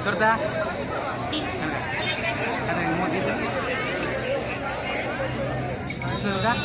Torta. Ada yang mau gitu. Torta.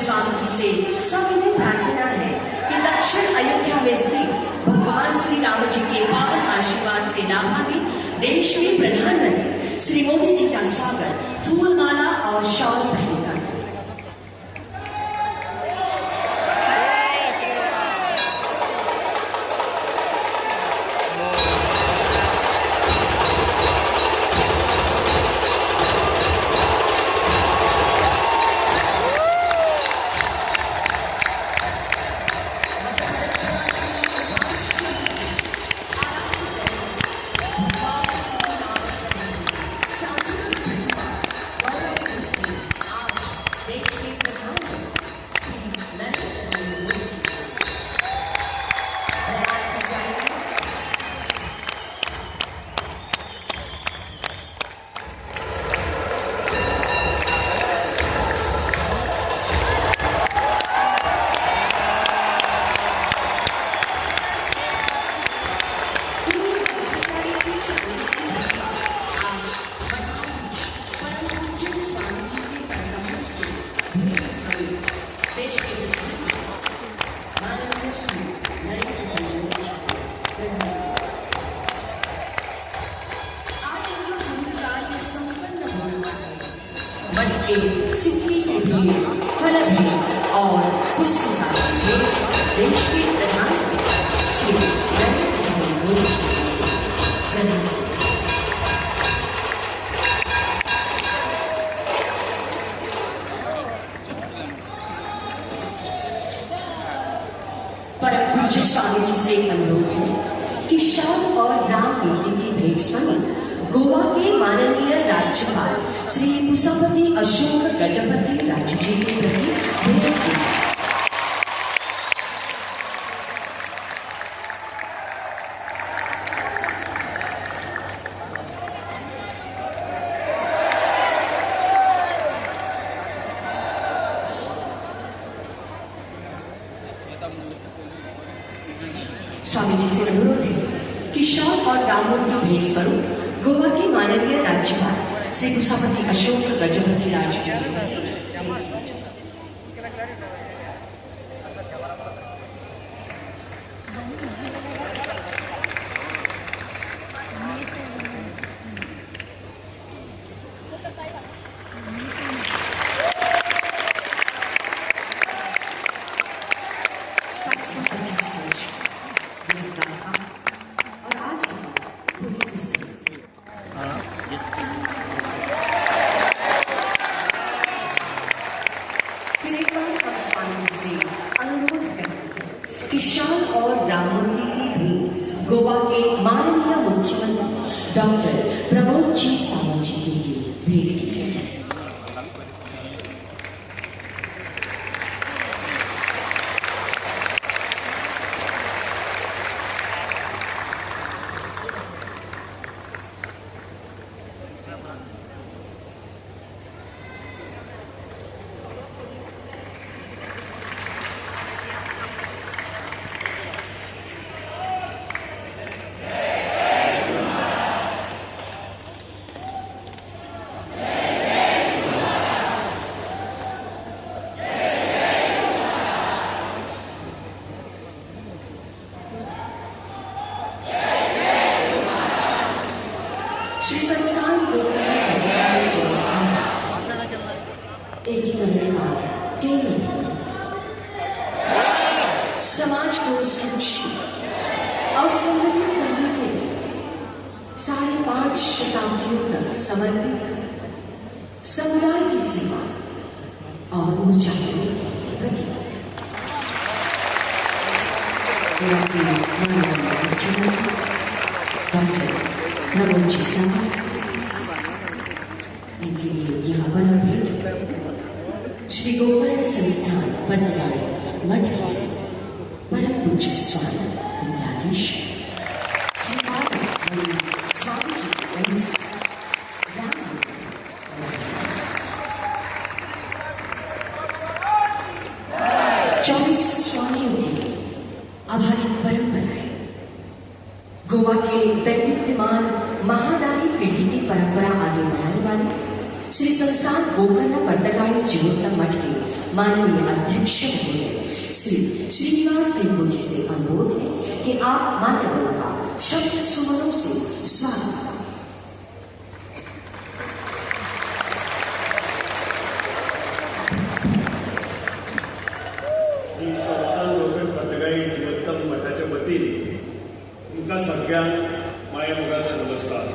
Swami ji से सविनय प्रार्थना है कि दक्षिण अयोध्या में स्थित भगवान श्री राम जी के पावन आशीर्वाद से लाभान्वित देश में प्रधानमंत्री श्री मोदी जी का स्वागत फूलमाला और शॉल पहनकर। मठ के सिक्के के भी फल भी और पुस्तिका भी देश के प्रधानमंत्री श्री नरेंद्र भाई मोदी जी परम पूज्य स्वामी जी से अनुरोध है कि श्याम और राम मूर्ति की भेंट स्वरूप गोवा के माननीय राज्यपाल श्री कुसुमवती अशोक गजपति राजू जी के प्रति भेंट की। स्वामी जी से अनुरोध है कि श्याम और राम मूर्ति भेंट स्वरूप गोवा के माननीय राज्यपाल श्री कुसुमवती अशोक गजपति राजू जी और आज फिर एक बार हम स्वामी जी से अनुरोध करते हैं कि श्याम और राम मूर्ति की भेंट गोवा के माननीय मुख्यमंत्री डॉक्टर प्रमोद जी सावंत जी के लिए भेंट की जाए। श्री संस्थान एकीकरण का केंद्र बिंदु, समाज को संरक्षित और संगठित करने के लिए 5.5 शताब्दियों तक समर्पित समुदाय की सेवा और ऊर्जा के प्रति डॉक्टर प्रमोद जी सावंत इनके लिए यह परम भेंट श्री गोकर्ण संस्थान पर्तगाड़ी मठ के परम पूज्य स्वामी विद्याधीश श्री स्वामी जी चौबीस स्वामियों की आभारी परंपरा है। गोवा के दैदिप्यमान महादानी पीढ़ी की परंपरा आगे बढ़ाने वाले श्री संस्थान गोकर्ण पर्तगाड़ी जीवोत्तम मठ के माननीय अध्यक्ष महोदय श्री श्रीनिवास टेम्पो जी से अनुरोध है कि आप मान्यवरों का शब्द सुमनों से स्वागत करें। तुमका सगळ्यांक माया मोगाचा नमस्कार।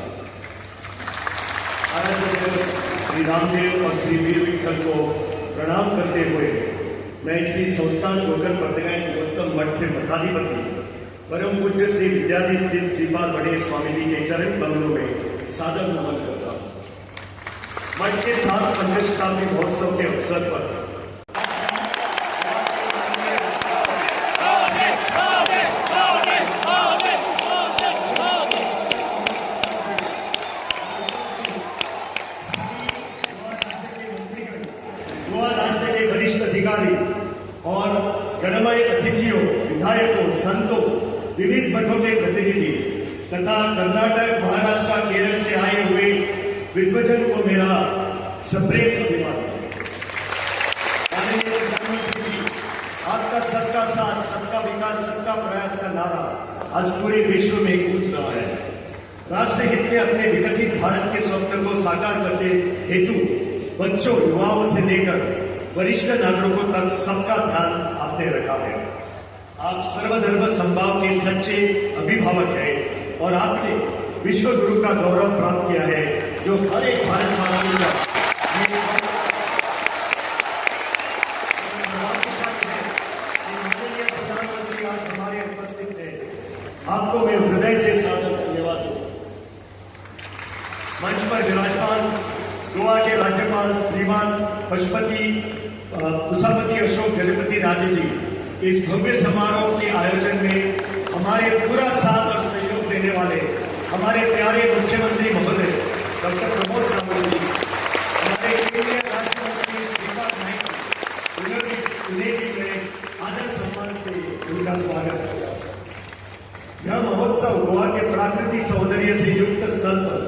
आज श्री रामदेव और श्री वीर विठल को प्रणाम करते हुए मैं श्री संस्थान गोकर्ण पत्रिकाएं गौतम मठ के मठाधिपति परम पूज्य श्री विद्याधीश स्थित श्रीपाद बड़े स्वामी जी के चरण कमलों में सादर नमन करता हूँ। मठ के 7 शताब्दी महोत्सव के अवसर पर गोवा राज्य के वरिष्ठ अधिकारी और गणमान्य अतिथियों, विधायकों, संतों, विविध मठों के प्रतिनिधि तथा कर्नाटक, महाराष्ट्र, केरल से आए हुए विद्वजन को मेरा सप्रेम अभिवादन। माननीय प्रधानमंत्री जी, आपका सबका साथ, सबका विकास, सबका प्रयास का नारा आज पूरे विश्व में गूंज रहा है। राष्ट्र हित में अपने विकसित भारत के स्वप्न को साकार करने हेतु बच्चों, युवाओं से लेकर वरिष्ठ नागरिकों तक सबका ध्यान आपने रखा है। आप सर्वधर्म समभाव के सच्चे अभिभावक हैं और आपने विश्व गुरु का गौरव प्राप्त किया है, जो हर एक भारतवासी का सौभाग्यशाली है। माननीय प्रधानमंत्री आज हमारे उपस्थित हैं, आपको मैं हृदय से सादर धन्यवाद दूं। मंच पर विराजमान गोवा के राज्यपाल श्रीमान पशुपति कुशापति अशोक गजपति राजे जी, इस भव्य समारोह के आयोजन में हमारे पूरा साथ और सहयोग देने वाले हमारे प्यारे मुख्यमंत्री महोदय डॉक्टर प्रमोद सावंत जी, हमारे केंद्रीय राज्य मंत्री श्रीपाद नाइक, उन्हें भी मैं आदर सम्मान से उनका स्वागत किया। यह महोत्सव गोवा के प्राकृतिक सौंदर्य से युक्त स्थल पर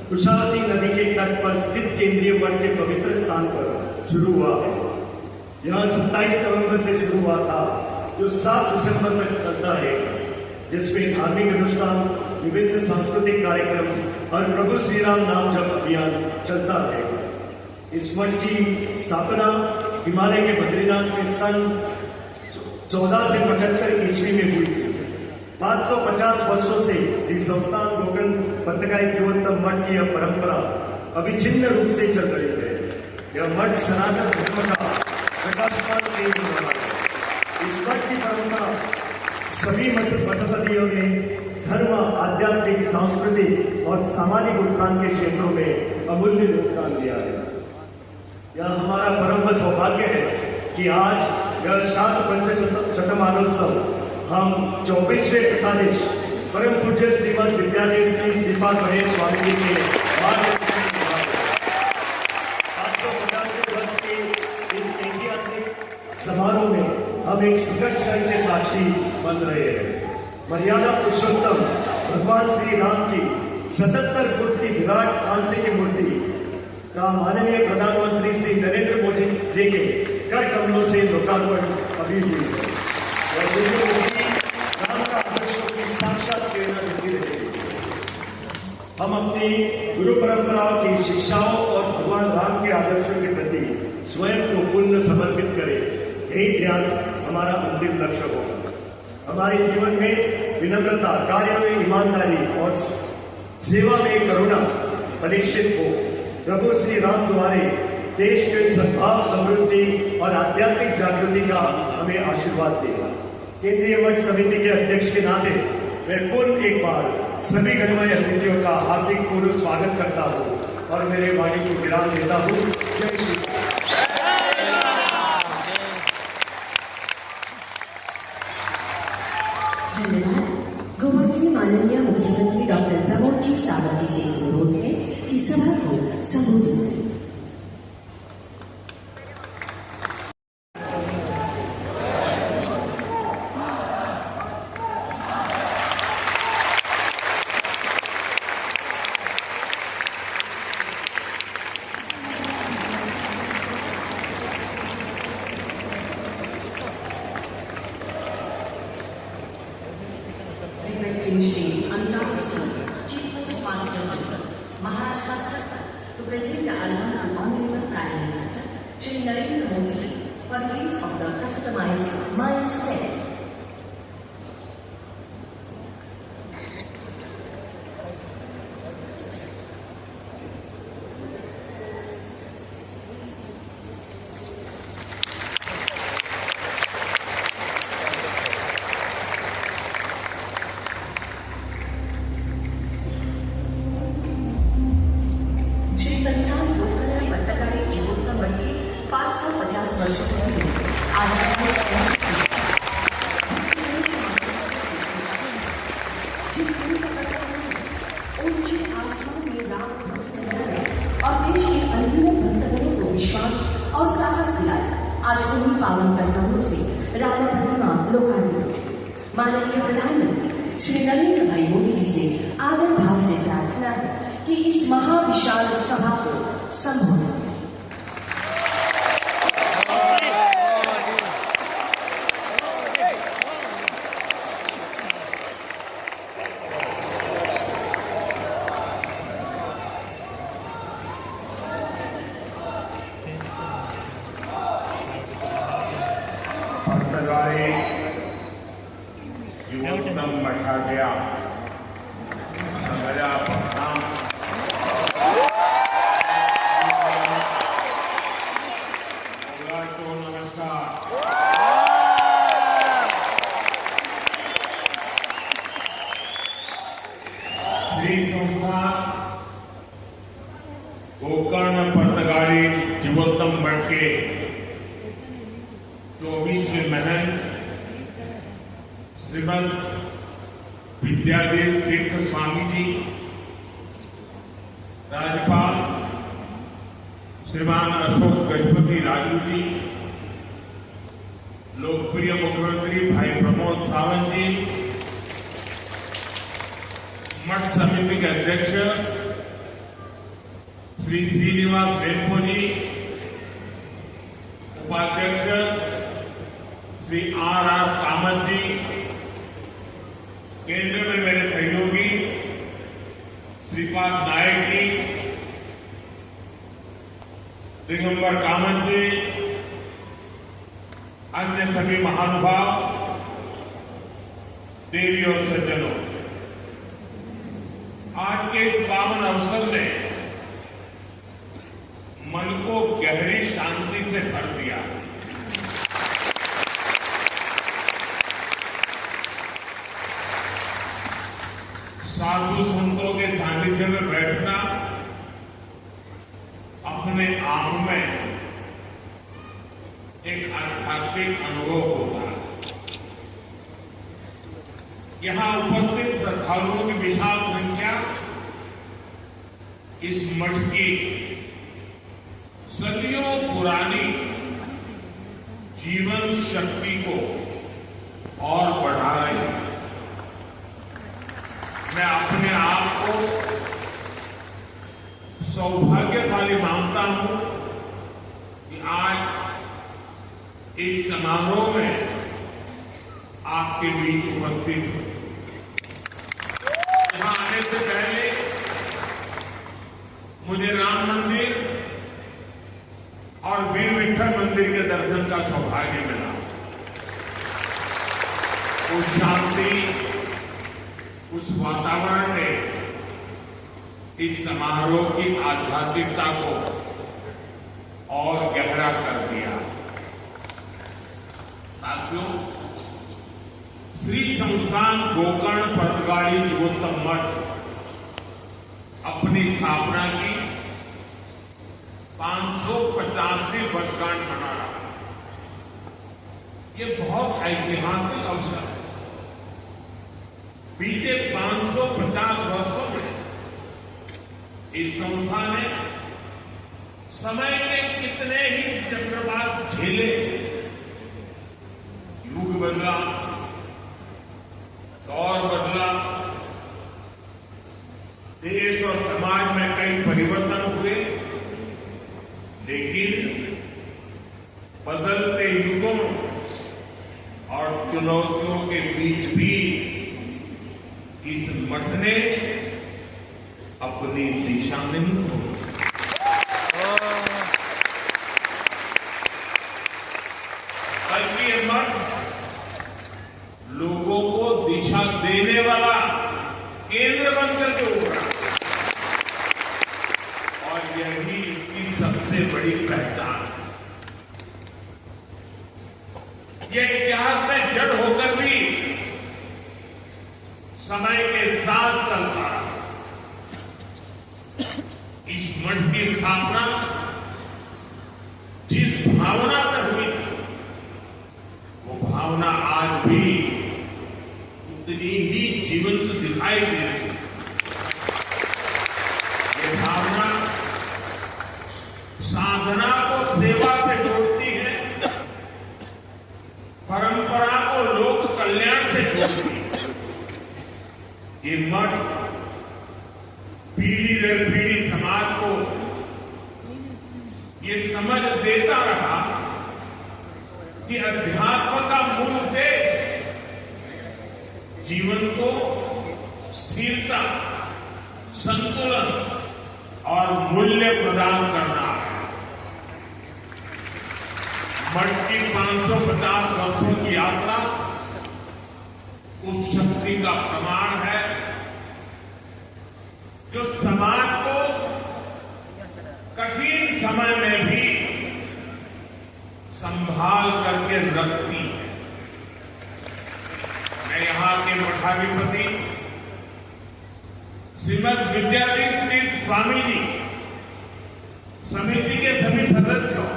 कुशावती नदी के तट पर स्थित केंद्रीय मठ के पवित्र स्थान पर शुरू हुआ है। यह 27 नवंबर से शुरू हुआ था, जो 7 दिसंबर तक चलता है, जिसमें धार्मिक अनुष्ठान, विभिन्न सांस्कृतिक कार्यक्रम और प्रभु श्री राम नाम जप अभियान चलता रहेगा। इस मठ की स्थापना हिमालय के बद्रीनाथ में सन 1475 ईस्वी में हुई थी। 550 वर्षों से श्री संस्थान गोकर्ण पत्रिकाएं जीवोत्तम मठ की यह परंपरा अविच्छिन्न रूप से चल रही है। यह मठ सनातन धर्म का प्रकाशमान केंद्र बना है। इस मठ की परंपरा सभी मठपतियों ने धर्म, आध्यात्मिक, सांस्कृतिक और सामाजिक उत्थान के क्षेत्रों में अमूल्य योगदान दिया है। यह हमारा परम सौभाग्य है कि आज यह शांत पंच शतमानोत्सव हम 24वें पीठाधीश परम पूज्य श्रीमद विद्याधीश श्रीपाद बड़े स्वामी जी के 550वें वर्ष के इस ऐतिहासिक समारोह में हम एक सुखद क्षण के साक्षी बन रहे हैं। मर्यादा पुरुषोत्तम भगवान श्री राम की 77 फुट की विराट कांस्य की मूर्ति का माननीय प्रधानमंत्री श्री नरेंद्र मोदी जी के कर कमलों से लोकार्पण अभी हुई है। राम का आदर्शों की साक्षात प्रेरणा देती रहेगी। हम अपनी गुरु परंपराओं की शिक्षाओं और भगवान राम के आदर्शों के प्रति स्वयं को पूर्ण समर्पित करें, यही ध्यास हमारा अंतिम लक्ष्य होगा। हमारे जीवन में विनम्रता, कार्य में ईमानदारी और सेवा में करुणा परीक्षित हो। प्रभु श्री राम द्वारे देश के सद्भाव, समृद्धि और आध्यात्मिक जागृति का हमें आशीर्वाद देगा। केंद्रीय मठ समिति के अध्यक्ष के नाते मैं पुनः एक बार सभी गणमान्य अतिथियों का हार्दिक पूर्व स्वागत करता हूँ और मेरे वाणी को विराम देता हूँ। जय श्री धन्यवाद। गोवा के माननीय मुख्यमंत्री डॉक्टर प्रमोद जी सावंत जी से अनुरोध है कि सभा को संबोधित करें। Shri Anurag Singh, Chief Postmaster General, Maharashtra Circle, to present the album to Honorable Prime Minister Shri Narendra Modi for release of the customized My Step. इन्हीं पावन कर्तव्यों से रामा प्रतिमा लोकार्पित हुई। माननीय प्रधानमंत्री श्री नरेंद्र भाई मोदी जी से आदर भाव से प्रार्थना है कि इस महाविशाल सभा को संबोधित करें। पत्रकारी जीवोत्तम मठाडिया मेरा प्रणाम। तो नमस्कार। श्री संस्था गोकर्ण पत्रकारी जीवोत्तम मठ के 24वें महंत श्रीमद विद्यादेव तीर्थ स्वामी जी, राज्यपाल श्रीमान अशोक गजपति राजू जी, लोकप्रिय मुख्यमंत्री भाई प्रमोद सावंत जी, मठ समिति के अध्यक्ष श्री श्रीनिवास वेम्पो जी, उपाध्यक्ष श्री आर कामत जी, केंद्र में मेरे सहयोगी श्रीपाद नायक जी, दिगंबर कामत जी, अन्य सभी महानुभाव, देवी और सज्जनों, आज के इस पावन अवसर ने मन को गहरी शांति से भर दिया। साधु संतों के सानिध्य में बैठना अपने आप में एक आध्यात्मिक अनुभव होता है। यहां उपस्थित श्रद्धालुओं की विशाल संख्या इस मठ की सदियों पुरानी जीवन शक्ति को और बढ़ा रही है। मैं अपने आप को सौभाग्यशाली मानता हूं कि आज इस समारोह में आपके बीच उपस्थित हूं। यहां आने से पहले मुझे राम मंदिर और वीर विठल मंदिर के दर्शन का सौभाग्य मिला। उस शांति, उस वातावरण ने इस समारोह की आध्यात्मिकता को और गहरा कर दिया। साथियों, श्री संस्थान गोकर्ण पत्रकारी जीवोत्तम मठ अपनी स्थापना की 550वीं वर्षगांठ मना रहा है। ये बहुत ऐतिहासिक अवसर है। बीते 550 वर्षों में इस संस्था ने समय के कितने ही चक्रवात झेले। युग बदला, दौर बदला, देश और समाज में कई परिवर्तन हुए, लेकिन बदलते युगों और चुनौतियों के बीच भी इस मठ ने अपनी दिशा नहीं खोई। बल्कि ये मठ लोगों को दिशा देने वाला केंद्र बनकर के उभरा, और यही इसकी सबसे बड़ी पहचान है। ये इतिहास में जड़ होकर भी समय के साथ चलता रहा। इस मठ की स्थापना जिस भावना से हुई थी, वो भावना आज भी उतनी ही जीवंत दिखाई दे रही है। पीढ़ी दर पीढ़ी समाज को ये समझ देता रहा कि अध्यात्म का मूल उद्देश्य जीवन को स्थिरता, संतुलन और मूल्य प्रदान करना है। मठ की 550 वर्षों की यात्रा उस शक्ति का प्रमाण है जो समाज को कठिन समय में भी संभाल करके रखती है। मैं यहां के मठाधिपति श्रीमद विद्याधीश तीर्थ स्वामी जी, समिति के सभी सदस्यों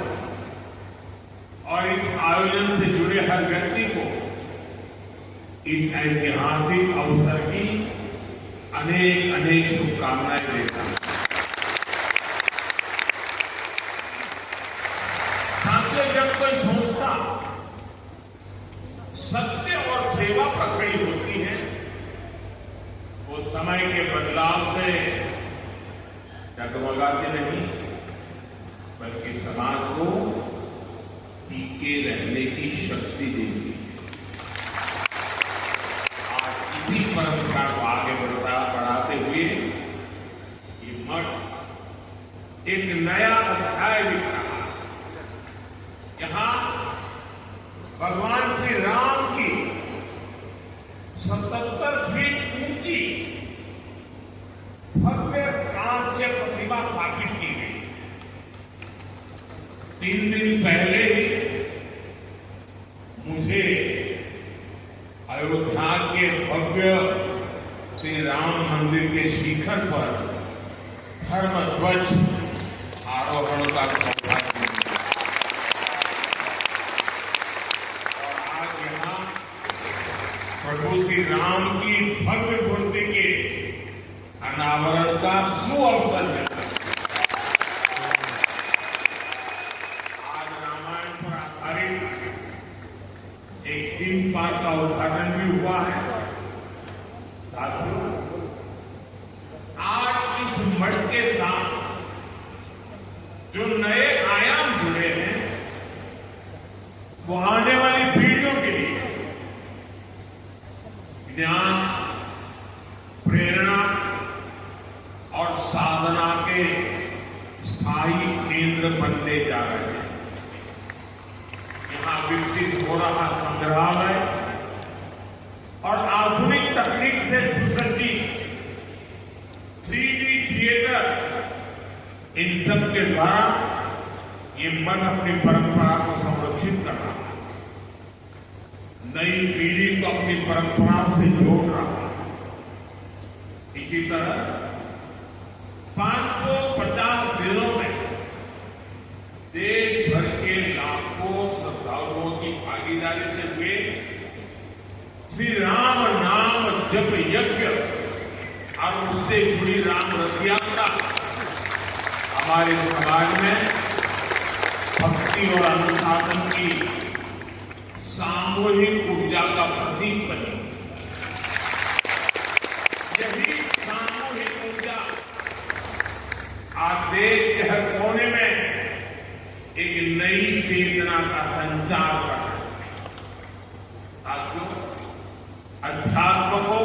और इस आयोजन से जुड़े हर व्यक्ति को इस ऐतिहासिक अवसर की अनेक अनेक शुभकामनाएं देता हूं। साथियों, जब कोई संस्था सत्य और सेवा पर खड़ी होती है, वो समय के बदलाव से डगमगाती नहीं, बल्कि समाज को टिके रहने की शक्ति देती है। आज इसी परंपरा को आगे बढ़ाते हुए ये मठ एक नया अध्याय लिख रहा है। यहां भगवान श्री राम की 77 फीट ऊंची भव्य कांस्य प्रतिमा स्थापित की गई। 3 दिन पहले ही मुझे अयोध्या के भव्य श्री राम मंदिर के शिखर पर धर्म ध्वज आरोहण का सौभाग्य मिला। और आज यहां प्रभु श्री राम की भव्य मूर्ति के अनावरण का सुअवसर मिला। आज रामायण पर आधारित एक थीम पार्क का उद्घाटन भी हुआ है। साथियों, आज इस मठ के साथ जो नए आयाम जुड़े हैं, वो आने वाली पीढ़ियों के लिए ज्ञान, प्रेरणा और साधना के स्थायी केंद्र बनने जा रहे हैं। यहां विकसित हो रहा संग्रहालय और आधुनिक तकनीक से सुसज्जित 3D थिएटर, इन सब के द्वारा ये मठ अपनी परंपरा को संरक्षित कर रहा है, नई पीढ़ी को अपनी परंपराओं से जोड़ रहा है। इसी तरह 550 दिनों में देश भर के लाखों श्रद्धालुओं की भागीदारी से हुए श्री राम नाम जप यज्ञ और उससे जुड़ी राम रथ यात्रा हमारे समाज में भक्ति और अनुशासन की सामूहिक ऊर्जा का प्रतीक बनी। यही सामूहिक ऊर्जा आज देश के हर कोने में एक नई चेतना का संचार कर रहा है। साथियों, अध्यात्म को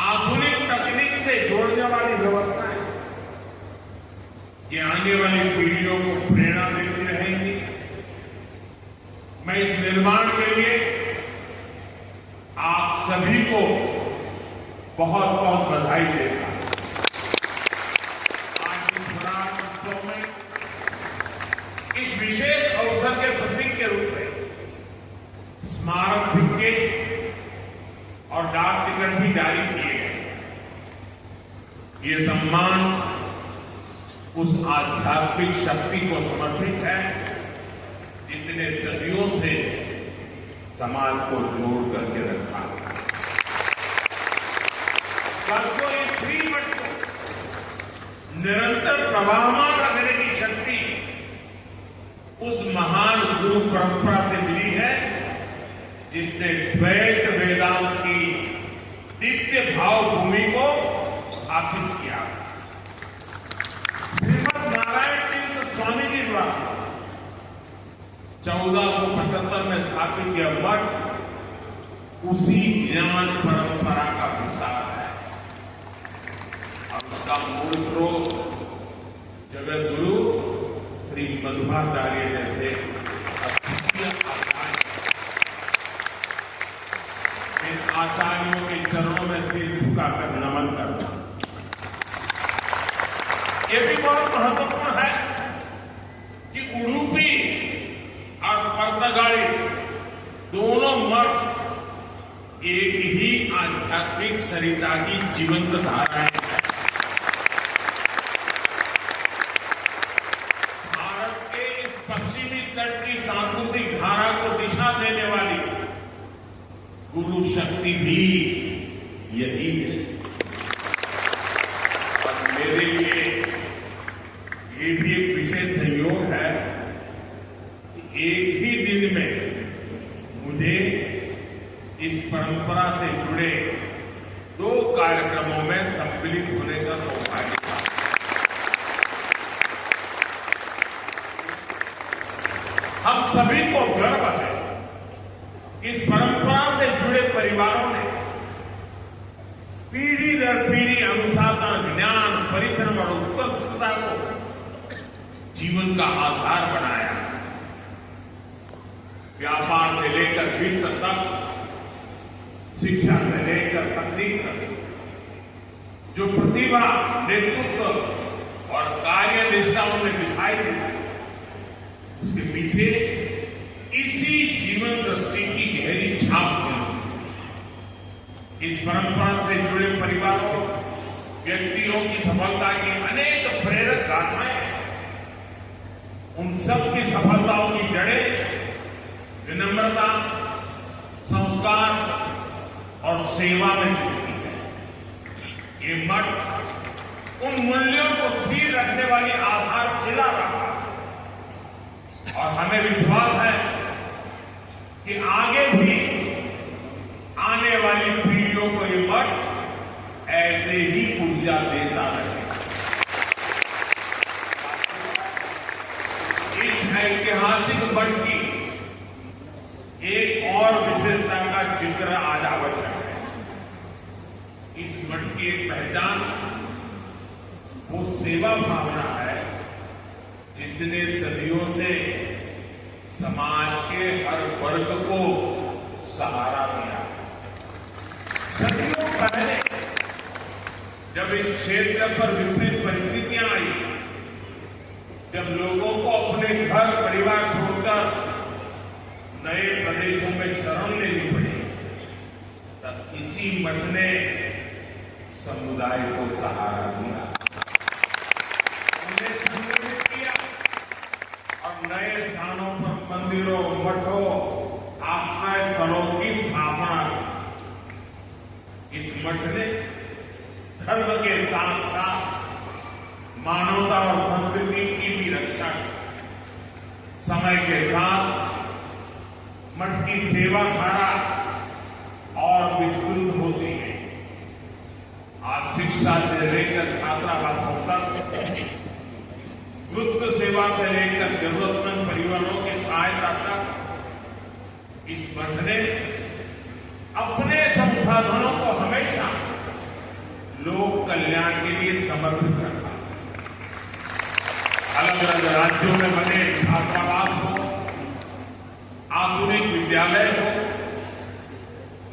आधुनिक तकनीक से जोड़ने वाली व्यवस्थाएं ये आने वाली पीढ़ियों को प्रेरणा देती रहेंगी। मैं इस निर्माण के लिए आप सभी को बहुत बहुत बधाई देता हूं। आज इस स्वराज उत्सव में इस विशेष अवसर के प्रतीक के रूप में स्मारक सिक्के और डाक टिकट भी जारी किए गए। ये सम्मान उस आध्यात्मिक शक्ति को समर्पित है जितने सदियों से समाज को जोड़ करके रखा है। साथियों, इस श्रीमठ को निरंतर प्रवाहमान रखने की शक्ति उस महान गुरु परंपरा से मिली है जिसने द्वैत वेदांत की दिव्य भाव भूमि को स्थापित किया। श्रीमद नारायण तीर्थ स्वामी जी द्वारा 1475 में स्थापित यह मठ उसी ज्ञान परंपरा का विस्तार है। और उसका मूल स्रोत जगत गुरु श्री मध्वाचार्य जैसे इन आचार्यों के चरणों में सिर झुकाकर नमन करना। यह भी बहुत महत्वपूर्ण है कि उडुपी और पर्तगाली दोनों मठ एक ही आध्यात्मिक सरिता की जीवंत धाराएं हैं। भारत के इस पश्चिमी तट की सांस्कृतिक धारा को दिशा देने वाली गुरु शक्ति भी यही है। और मेरे लिए ये भी एक विशेष संयोग है कि एक ही दिन में मुझे इस परंपरा से जुड़े 2 कार्यक्रमों में सम्मिलित होने का सौभाग्य था। हम सभी को गर्व है इस परंपरा से जुड़े परिवारों ने पीढ़ी दर पीढ़ी अनुशासन, ज्ञान, परिश्रम और उत्कर्षता को जीवन का आधार बनाया। व्यापार से लेकर वित्त तक, शिक्षा से लेकर तकनीक तक, जो प्रतिभा, नेतृत्व और कार्य निष्ठा उन्हें दिखाई दी, उसके पीछे इसी जीवन दृष्टि की गहरी छाप है। इस परंपरा से जुड़े परिवारों, व्यक्तियों की सफलता की अनेक प्रेरक गाथाएं, उन सब की सफलताओं की जड़ें विनम्रता, संस्कार और सेवा में दिखती है। ये मठ उन मूल्यों को स्थिर रखने वाली आधारशिला रहा और हमें विश्वास है कि आगे भी आने वाली पीढ़ियों को ये मठ ऐसे ही ऊर्जा देता रहेगा। इस ऐतिहासिक मठ की एक और विशेषता का जिक्र आज आवश्यक है। इस मठ की एक पहचान वो सेवा भावना है जिसने सदियों से समाज के हर वर्ग को सहारा दिया। सदियों पहले जब इस क्षेत्र पर विपरीत परिस्थितियां आई, जब लोगों को अपने घर परिवार छोड़कर नए प्रदेशों में शरण लेनी पड़ी, तब इसी मठ ने समुदाय को सहारा दिया, उन्हें संगठित किया और नए स्थानों पर मंदिरों, मठों, आश्रय स्थलों की स्थापना की। इस मठ ने धर्म के साथ साथ मानवता और संस्कृति की भी रक्षा की। समय के साथ मठ की सेवा धारा और विस्तृत होती है। आज शिक्षा से लेकर छात्रावासों तक, वृद्ध सेवा से लेकर जरूरतमंद परिवारों की सहायता तक इस मठ ने अपने संसाधनों को हमेशा लोक कल्याण के लिए समर्पित रखा। अलग अलग राज्यों में बने छात्रावास हो, आधुनिक विद्यालय हो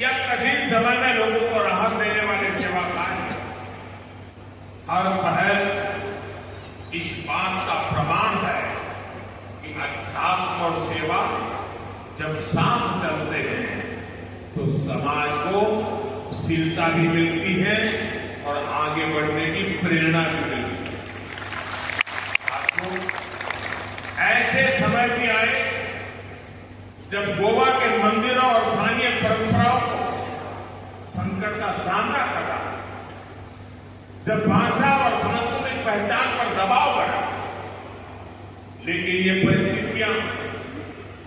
या कठिन समय में लोगों को राहत देने वाले सेवा कार्य, हर पहल इस बात का प्रमाण है कि अध्यात्म और सेवा जब साथ चलते हैं तो समाज को स्थिरता भी मिलती है और आगे बढ़ने की प्रेरणा भी मिलती है। साथियों, ऐसे समय भी आए जब गोवा के मंदिरों और स्थानीय परंपराओं को संकट का सामना करना, जब भाषा और सांस्कृतिक पहचान पर दबाव बढ़ा, लेकिन ये परिस्थितियां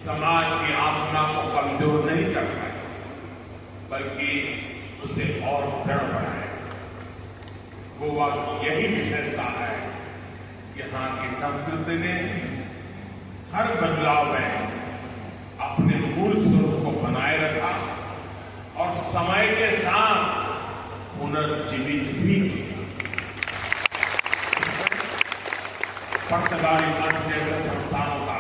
समाज की आत्मा को कमजोर नहीं कर पाई, बल्कि उसे और दृढ़ बनाए। गोवा की यही विशेषता है। यहाँ की संस्कृति ने हर बदलाव में अपने मूल स्वरूप को बनाए रखा और समय के साथ पुनर्जीवित भी किया। पुर्तगाली मठ जैसे संस्थानों का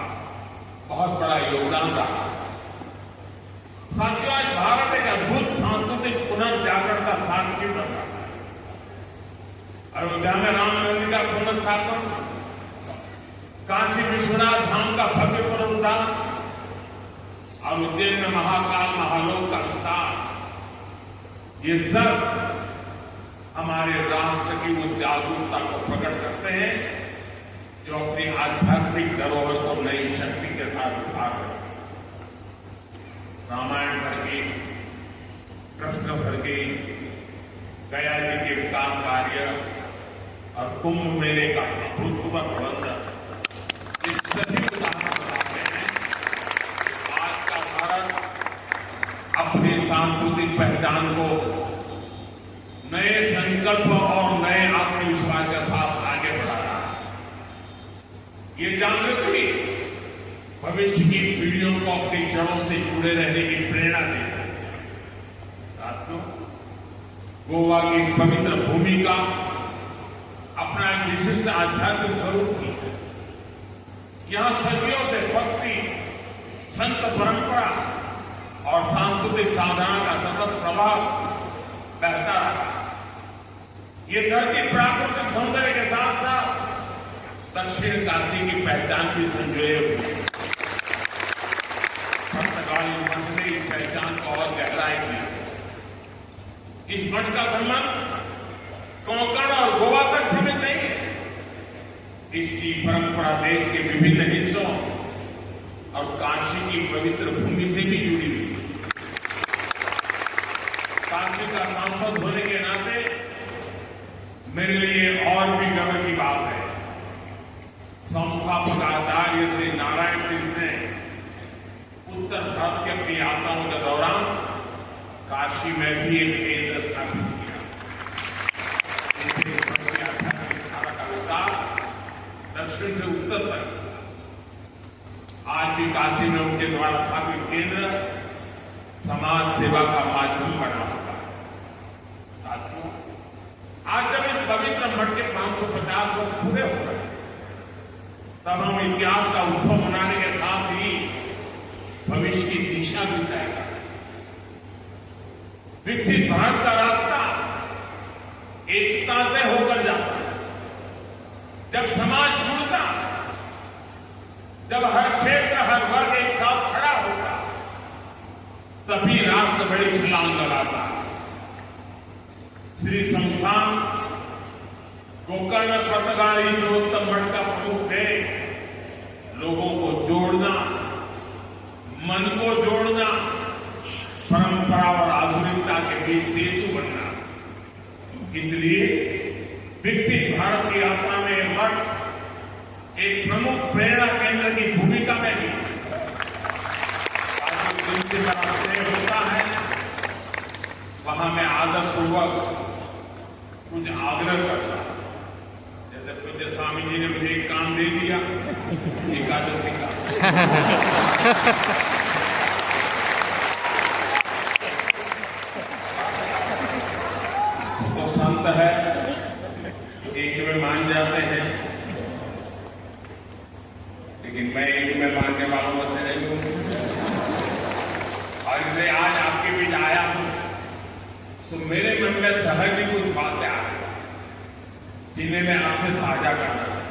बहुत बड़ा योगदान रहा। साथियों, आज भारत एक अद्भुत सांस्कृतिक पुनर्जागरण का साक्षी बन रहा है। अयोध्या में राम मंदिर का पुनर्स्थापन, काशी विश्वनाथ धाम का भव्य पुनरुद्धार और उज्जैन में महाकाल महालोक का विस्तार, ये सब हमारे राष्ट्र की उस जागरूकता को प्रकट करते हैं जो अपनी आध्यात्मिक धरोहर को नई शक्ति के साथ उठा रहे हैं। रामायण सर्किट, कृष्ण सर्किट, गया जी के विकास कार्य और कुंभ मेले का अभूतपूर्व प्रबंधन, इस सभी उदाहरण बताते हैं कि आज का भारत अपनी सांस्कृतिक पहचान को नए संकल्प और नए आत्मविश्वास के साथ आगे बढ़ा रहा है। ये जागृति भविष्य की पीढ़ियों को अपनी जड़ों से जुड़े रहने की प्रेरणा देती है। साथियों, गोवा की इस पवित्र भूमि का अपना एक विशिष्ट आध्यात्मिक स्वरूप भी है। यहां सदियों से भक्ति, संत परंपरा और सांस्कृतिक साधना का सतत प्रभाव बहता रहा। ये धरती प्राकृतिक सौंदर्य के साथ साथ दक्षिण काशी की पहचान भी संजोए हुए है। पुर्तगाली मठ ने इस पहचान को और गहराई दी। इस मठ का संबंध कोंकण और गोवा तक सीमित नहीं है। इसकी परंपरा देश के विभिन्न हिस्सों और काशी की पवित्र भूमि से भी जुड़ी हुई है। काशी का सांसद होने के नाते मेरे लिए और भी गर्व की बात है। संस्थापक आचार्य श्री नारायण तीर्थ ने उत्तर भारत की अपनी यात्राओं के दौरान काशी में भी एक केंद्र स्थापित किया। इससे सबसे आध्यात्मिक धारा का विस्तार दक्षिण से उत्तर तक। आज भी काशी में उनके द्वारा स्थापित केंद्र समाज सेवा का माध्यम बना होता है। साथियों, आज जब इस पवित्र मठ के 550 वर्ष पूरे हो रहे हैं, तब हम इतिहास का उत्सव मनाने के साथ ही भविष्य की दिशा भी तय करें। विकसित भारत का रास्ता एकता से होकर जाता है। जब समाज जुड़ता, जब हर क्षेत्र, हर वर्ग एक साथ खड़ा होता, तभी राष्ट्र बड़ी छलांग लगाता है। श्री संस्थान गोकर्ण पुर्तगाली नरोत्तम मठ का प्रमुख थे। लोगों को जोड़ना, मन को जोड़ना, परंपरा और आधुनिकता के बीच सेतु बनना। इसलिए विकसित भारत की यात्रा में यह मठ एक प्रमुख प्रेरणा केंद्र की भूमिका में भी जिनकी तरफ से होता है, वहां मैं आदरपूर्वक कुछ आग्रह करता हूं। जैसे पूज्य स्वामी जी ने मुझे एक काम दे दिया, एकादशी का। तो संत है, एक में मान जाते हैं, लेकिन मैं एक में मानने वालों में से नहीं हूं। और इसलिए आज आपके बीच आया हूं तो मेरे मन में सहज ही कुछ बातें आ रही जिन्हें मैं आपसे साझा करना चाहता हूं।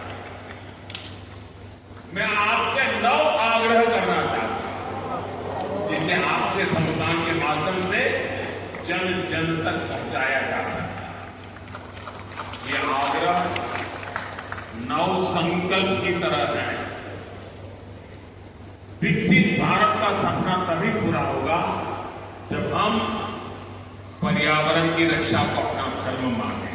मैं आपसे 9 आग्रह करना चाहता हूं जिसे आपके संस्थान के माध्यम से जन जन तक पहुंचाया जा सकता है। ये आग्रह 9 संकल्प की तरह है। विकसित भारत का सपना तभी पूरा होगा जब हम पर्यावरण की रक्षा को अपना धर्म माने।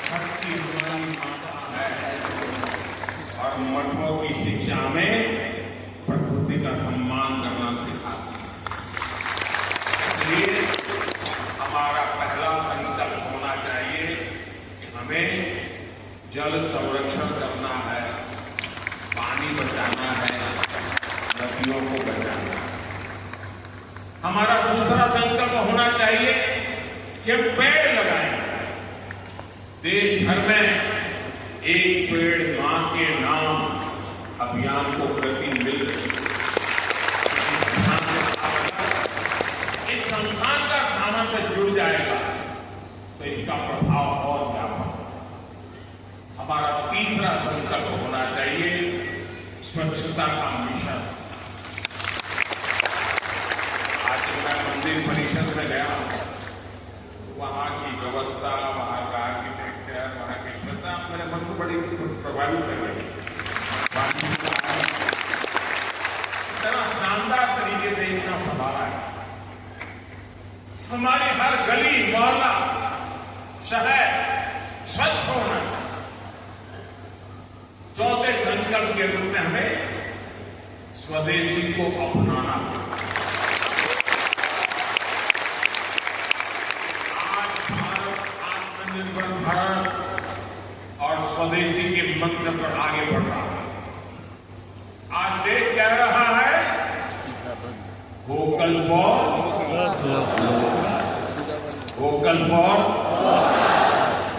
धरती हमारी माता है और मठों की शिक्षा में प्रकृति का सम्मान करना सिखाती है। इसलिए हमारा पहला जल संरक्षण करना है, पानी बचाना है, नदियों को बचाना है। हमारा दूसरा संकल्प होना चाहिए कि हम पेड़ लगाएं। देश भर में एक पेड़ मां के नाम अभियान को गति मिल रही है। इस संस्थान का सामर्थ्य जुड़ जाएगा तो इसका प्रभाव और व्यापक। हमारा तीसरा संकल्प होना चाहिए स्वच्छता का मिशन। आज मैं मंदिर परिषद में गया, वहां की व्यवस्था, वहां का आर्किटेक्चर, वहां की स्वच्छता मेरे मन को बड़ी प्रभावित कर रही है। इतना शानदार तरीके से इतना संभाला है। हमारी हर गली मोहल्ला शहर स्वच्छ होना चाहिए। चौथे संकल्प के रूप में हमें स्वदेशी को अपनाना है। आज भारत आत्मनिर्भर भारत और स्वदेशी के मंत्र पर आगे बढ़ रहा है। आज देश कह रहा है vocal for vocal for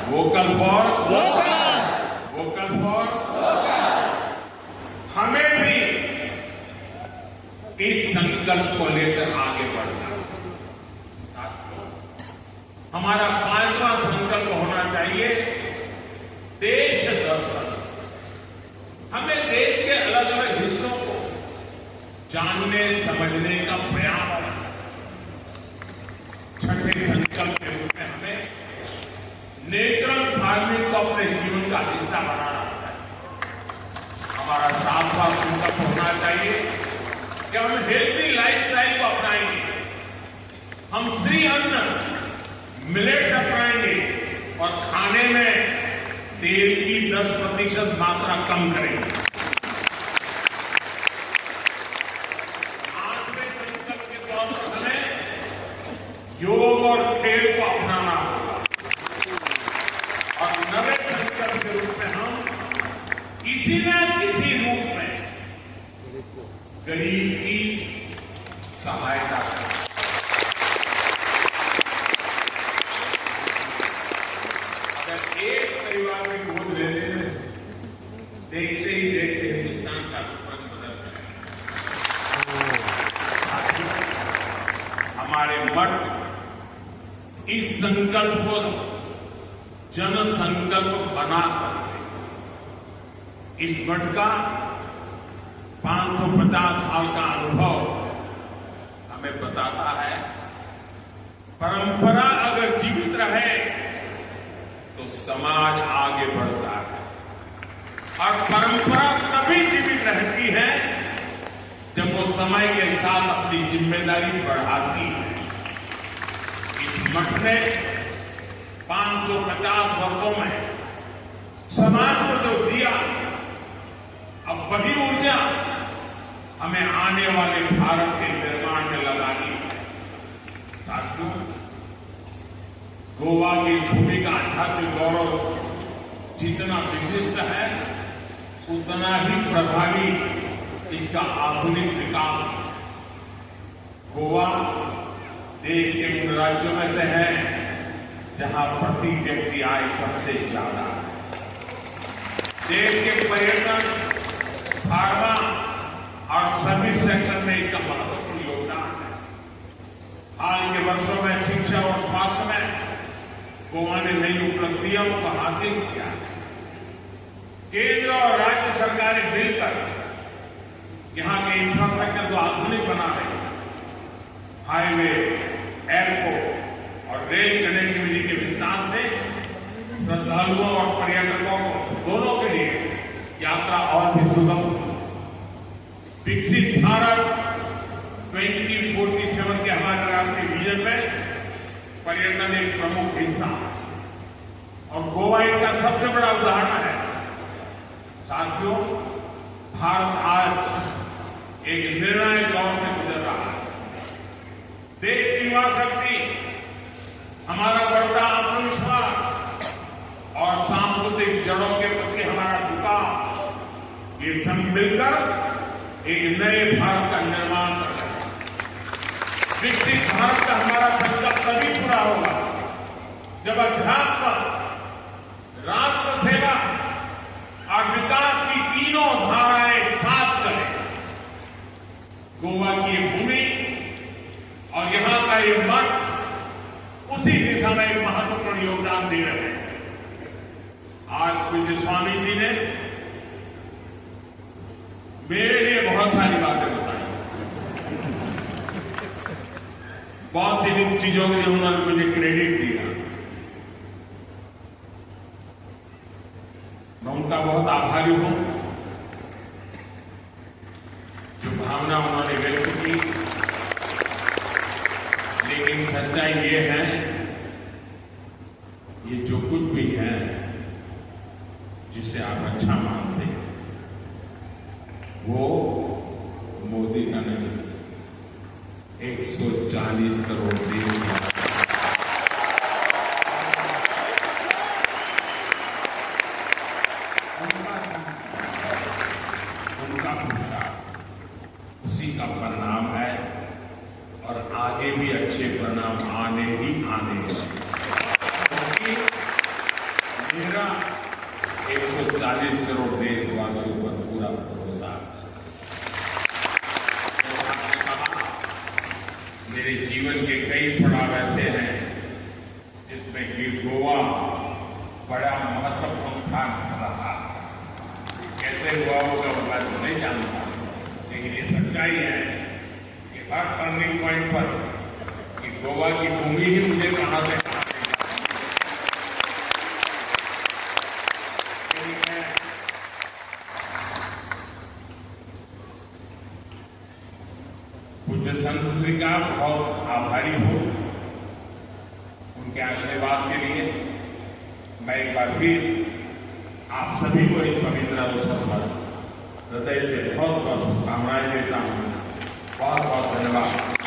vocal for vocal for. हमें भी इस संकल्प को लेकर आगे बढ़ना है। हमारा पांचवा संकल्प होना चाहिए देश दर्शन। हमें देश के अलग अलग हिस्सों को जानने समझने का प्रयास करना। छठे संकल्प के रूप में हमें नेचुरल फार्मिंग को अपने जीवन का हिस्सा बनाना है। हमारा सातवां संकल्प होना चाहिए कि हम हेल्थी लाइफस्टाइल को अपनाएंगे। हम श्री अन्न मिलेट अपनाएंगे और खाने में तेल की 10% मात्रा कम करेंगे। आठवें संकल्प के तौर पर हमें योग और खेल को अपनाना होगा। और नवे संकल्प के रूप में हम किसी न किसी रूप में गरीब की सहायता करें। अगर एक परिवार में गोद लेने में देखते ही देखते हिंदुस्तान का रूप बदल जाएगा। हमारे मठ इस संकल्प को जन संकल्प बना सकते। इस मठ का 550 साल का अनुभव हमें बताता है परंपरा अगर जीवित रहे तो समाज आगे बढ़ता है। और परंपरा तभी जीवित रहती है जब वो समय के साथ अपनी जिम्मेदारी बढ़ाती है। इस मठ ने 550 वर्षों में समाज को जो दिया, अब वही ऊर्जा हमें आने वाले भारत के निर्माण में लगानी है। साथियों, गोवा की इस भूमि का आध्यात्मिक गौरव जितना विशिष्ट है उतना ही प्रभावी इसका आधुनिक विकास। गोवा देश के उन राज्यों में से है जहां प्रति व्यक्ति आय सबसे ज्यादा है। देश के पर्यटन, फार्मा और सर्विस सेक्टर से इसका महत्वपूर्ण योगदान है। हाल के वर्षों में शिक्षा और स्वास्थ्य में गोवा ने नई उपलब्धियों को हासिल किया है। केंद्र और राज्य सरकारें मिलकर यहां के इंफ्रास्ट्रक्चर को आधुनिक बना रही है। हाईवे, एयरपोर्ट और रेल कनेक्टिविटी के विस्तार से श्रद्धालुओं और पर्यटकों को दोनों के लिए यात्रा और भी सुगम होगी। विकसित भारत 2047 के हमारे राष्ट्रीय विजन में पर्यटन एक प्रमुख हिस्सा है और गोवा इनका सबसे बड़ा उदाहरण है। साथियों, भारत आज एक निर्णायक दौर से गुजर रहा है। देश की युवा शक्ति, हमारा बढ़ता आत्मविश्वास और सांस्कृतिक जड़ों के मिलकर एक नए भारत का निर्माण कर रहे हैं। विकसित भारत का हमारा संकल्प तभी पूरा होगा जब अध्यात्म, राष्ट्र सेवा और विकास की तीनों धाराएं साथ चलें। गोवा की ये भूमि और यहां का ये मठ उसी दिशा में एक महत्वपूर्ण योगदान दे रहे हैं। आज पूज्य स्वामी जी ने मेरे लिए बहुत सारी बातें बताई, बहुत सी चीजों के लिए उन्होंने मुझे क्रेडिट दिया। मैं उनका बहुत आभारी हूं। जो भावना उन्होंने व्यक्त की, लेकिन सच्चाई ये है, ये जो कुछ भी है जिसे आप अच्छा मानते हैं वो मोदी का नहीं, 140 करोड़ देशवासी उनका पुरुषार्थ उसी का परिणाम है और आगे भी अच्छे परिणाम आने ही आने हैं। क्योंकि मेरा 140 करोड़ देशवासियों पर पूरा भरोसा है। आपने कहा मेरे जीवन के कई पड़ाव ऐसे हैं जिसमें कि गोवा बड़ा महत्वपूर्ण स्थान रहा। कैसे हुआ होगा मैं तो नहीं जानता, लेकिन ये सच्चाई है कि हर टर्निंग पॉइंट पर कि गोवा की भूमि ही मुझे कहां से पूज्य संत श्री का बहुत आभारी हूं उनके आशीर्वाद के लिए। मैं एक बार फिर आप सभी को इस पवित्र अवसर पर हृदय से बहुत बहुत शुभकामनाएं देता हूं। बहुत बहुत धन्यवाद।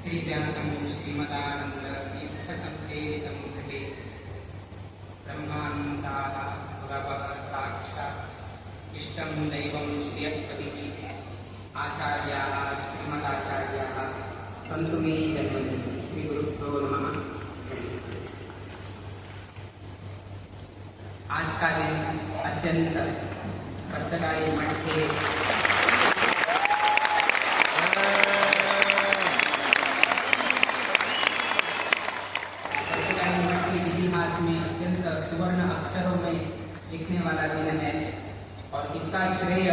श्रीव्यासं श्रीमदानंद तीर्थसंसेवितं भजे ब्रह्मानन्दाः गुरवः साक्षात् इष्टं दैवं श्रियःपतिः आचार्याः श्रीमदाचार्याः सन्तु मे शरणं। श्रीगुरुभ्यो नमः। आज का दिन अत्यंत स्पर्धकारी मठ के इतिहास में अत्यंत सुवर्ण अक्षरों में लिखने वाला दिन है और इसका श्रेय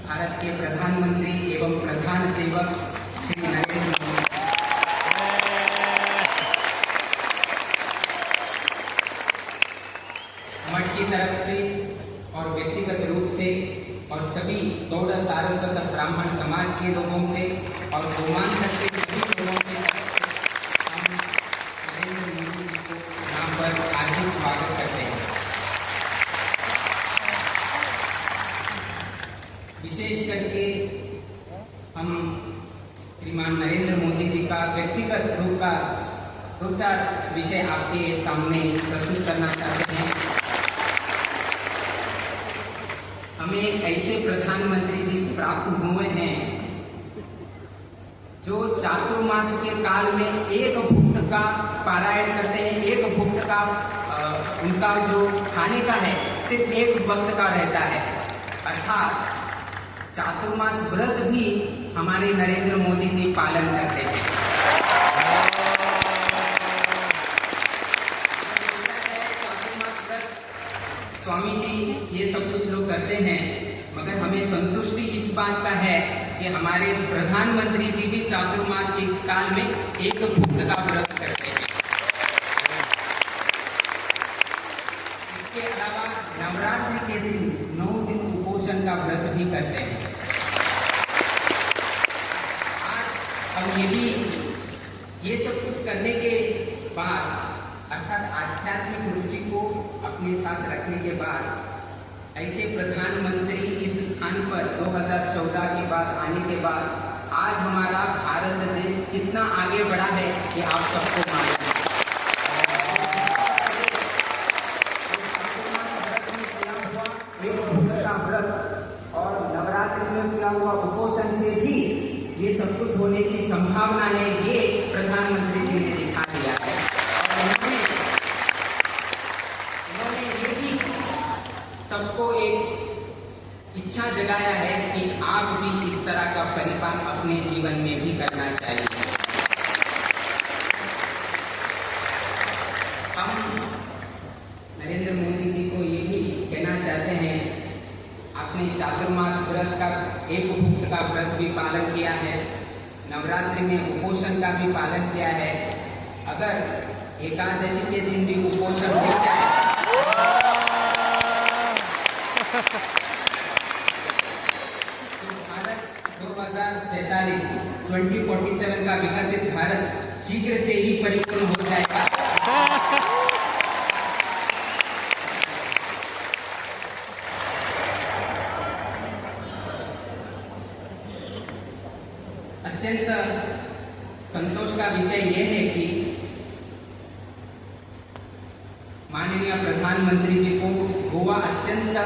भारत के प्रधानमंत्री एवं प्रधान सेवक श्री नरेंद्र मोदी मठ की तरफ से और व्यक्तिगत रूप से और सभी गौड़ सारस्वत ब्राह्मण समाज के लोगों से और गोमांतक के सभी लोगों से हार्दिक स्वागत करते हैं। विशेष करके हम श्रीमान नरेंद्र मोदी जी का व्यक्तिगत रूप का दो चार विषय आपके सामने प्रस्तुत करना चाहते हैं। हमें ऐसे प्रधानमंत्री जी प्राप्त हुए हैं जो चातुर्मास के काल में एक भुक्त का पारायण करते हैं। एक भुक्त का उनका जो खाने का है सिर्फ एक वक्त का रहता है, अर्थात चातुर्मास व्रत भी हमारे नरेंद्र मोदी जी पालन करते हैं। चातुर्मास व्रत स्वामी जी ये सब कुछ लोग करते हैं, मगर हमें संतुष्टि इस बात का है कि हमारे प्रधानमंत्री जी भी चातुर्मास के इस काल में एक भुक्त का व्रत करते हैं। इसके अलावा नवरात्रि के दिन 9 दिन उपोषण का व्रत भी करते हैं। आज हम ये सब कुछ करने के बाद, अर्थात आध्यात्मिक रुचि को अपने साथ रखने के बाद, ऐसे प्रधानमंत्री इस स्थान पर 2014 के बाद आने के बाद आज हमारा भारत देश कितना आगे बढ़ा है ये आप सबको मालूम है। व्रत और नवरात्रि में किया हुआ उपोषण से भी ये सब कुछ होने की संभावना है, ये प्रधानमंत्री जी ने दिखा दिया है। और इन्होंने ये भी सबको एक इच्छा जगाया है कि आप भी इस तरह का परिपालन अपने जीवन में भी करना चाहिए। हम नरेंद्र मोदी जी को ये भी कहना चाहते हैं, आपने चातुर्मास व्रत का एक भुक्त का व्रत भी पालन किया है, नवरात्रि में उपोषण का भी पालन किया है। अगर एकादशी के दिन भी उपोषण हो जाए तो भारत 2047 का विकसित भारत शीघ्र से ही परिपूर्ण हो जाएगा। अत्यंत संतोष का विषय यह है कि माननीय प्रधानमंत्री जी को गोवा अत्यंत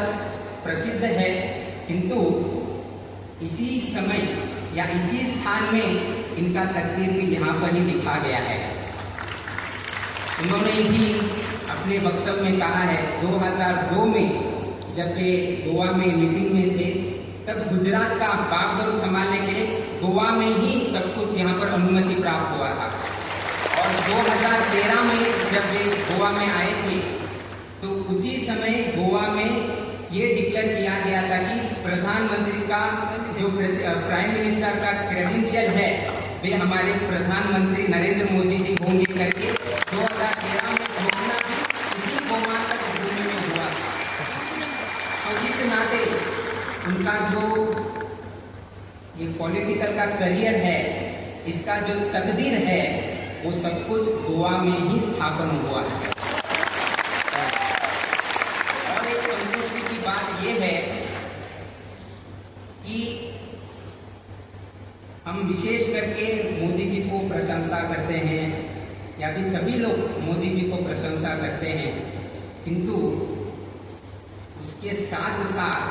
प्रसिद्ध है, किंतु इसी समय या इसी स्थान में इनका तकदीर भी यहाँ पर ही लिखा गया है। उन्होंने भी अपने वक्तव्य में कहा है, 2002 में जब वे गोवा में मीटिंग में थे तब गुजरात का बागडोर संभालने के लिए गोवा में ही सब कुछ यहाँ पर अनुमति प्राप्त हुआ था। और 2013 में जब वे गोवा में आए थे तो उसी समय गोवा में ये डिक्लेयर किया गया था कि प्रधानमंत्री का जो प्राइम मिनिस्टर का क्रेडेंशियल है वे हमारे प्रधानमंत्री नरेंद्र मोदी जी होंगे करके 2013 में घोषणा भी इसी गोवा तक भूमि में हुआ। तो इस नाते उनका जो ये पॉलिटिकल का करियर है, इसका जो तकदीर है, वो सब कुछ गोवा में ही स्थापन हुआ है। और एक संतुष्टि की बात ये है कि हम विशेष करके मोदी जी को प्रशंसा करते हैं, या भी सभी लोग मोदी जी को प्रशंसा करते हैं, किंतु उसके साथ साथ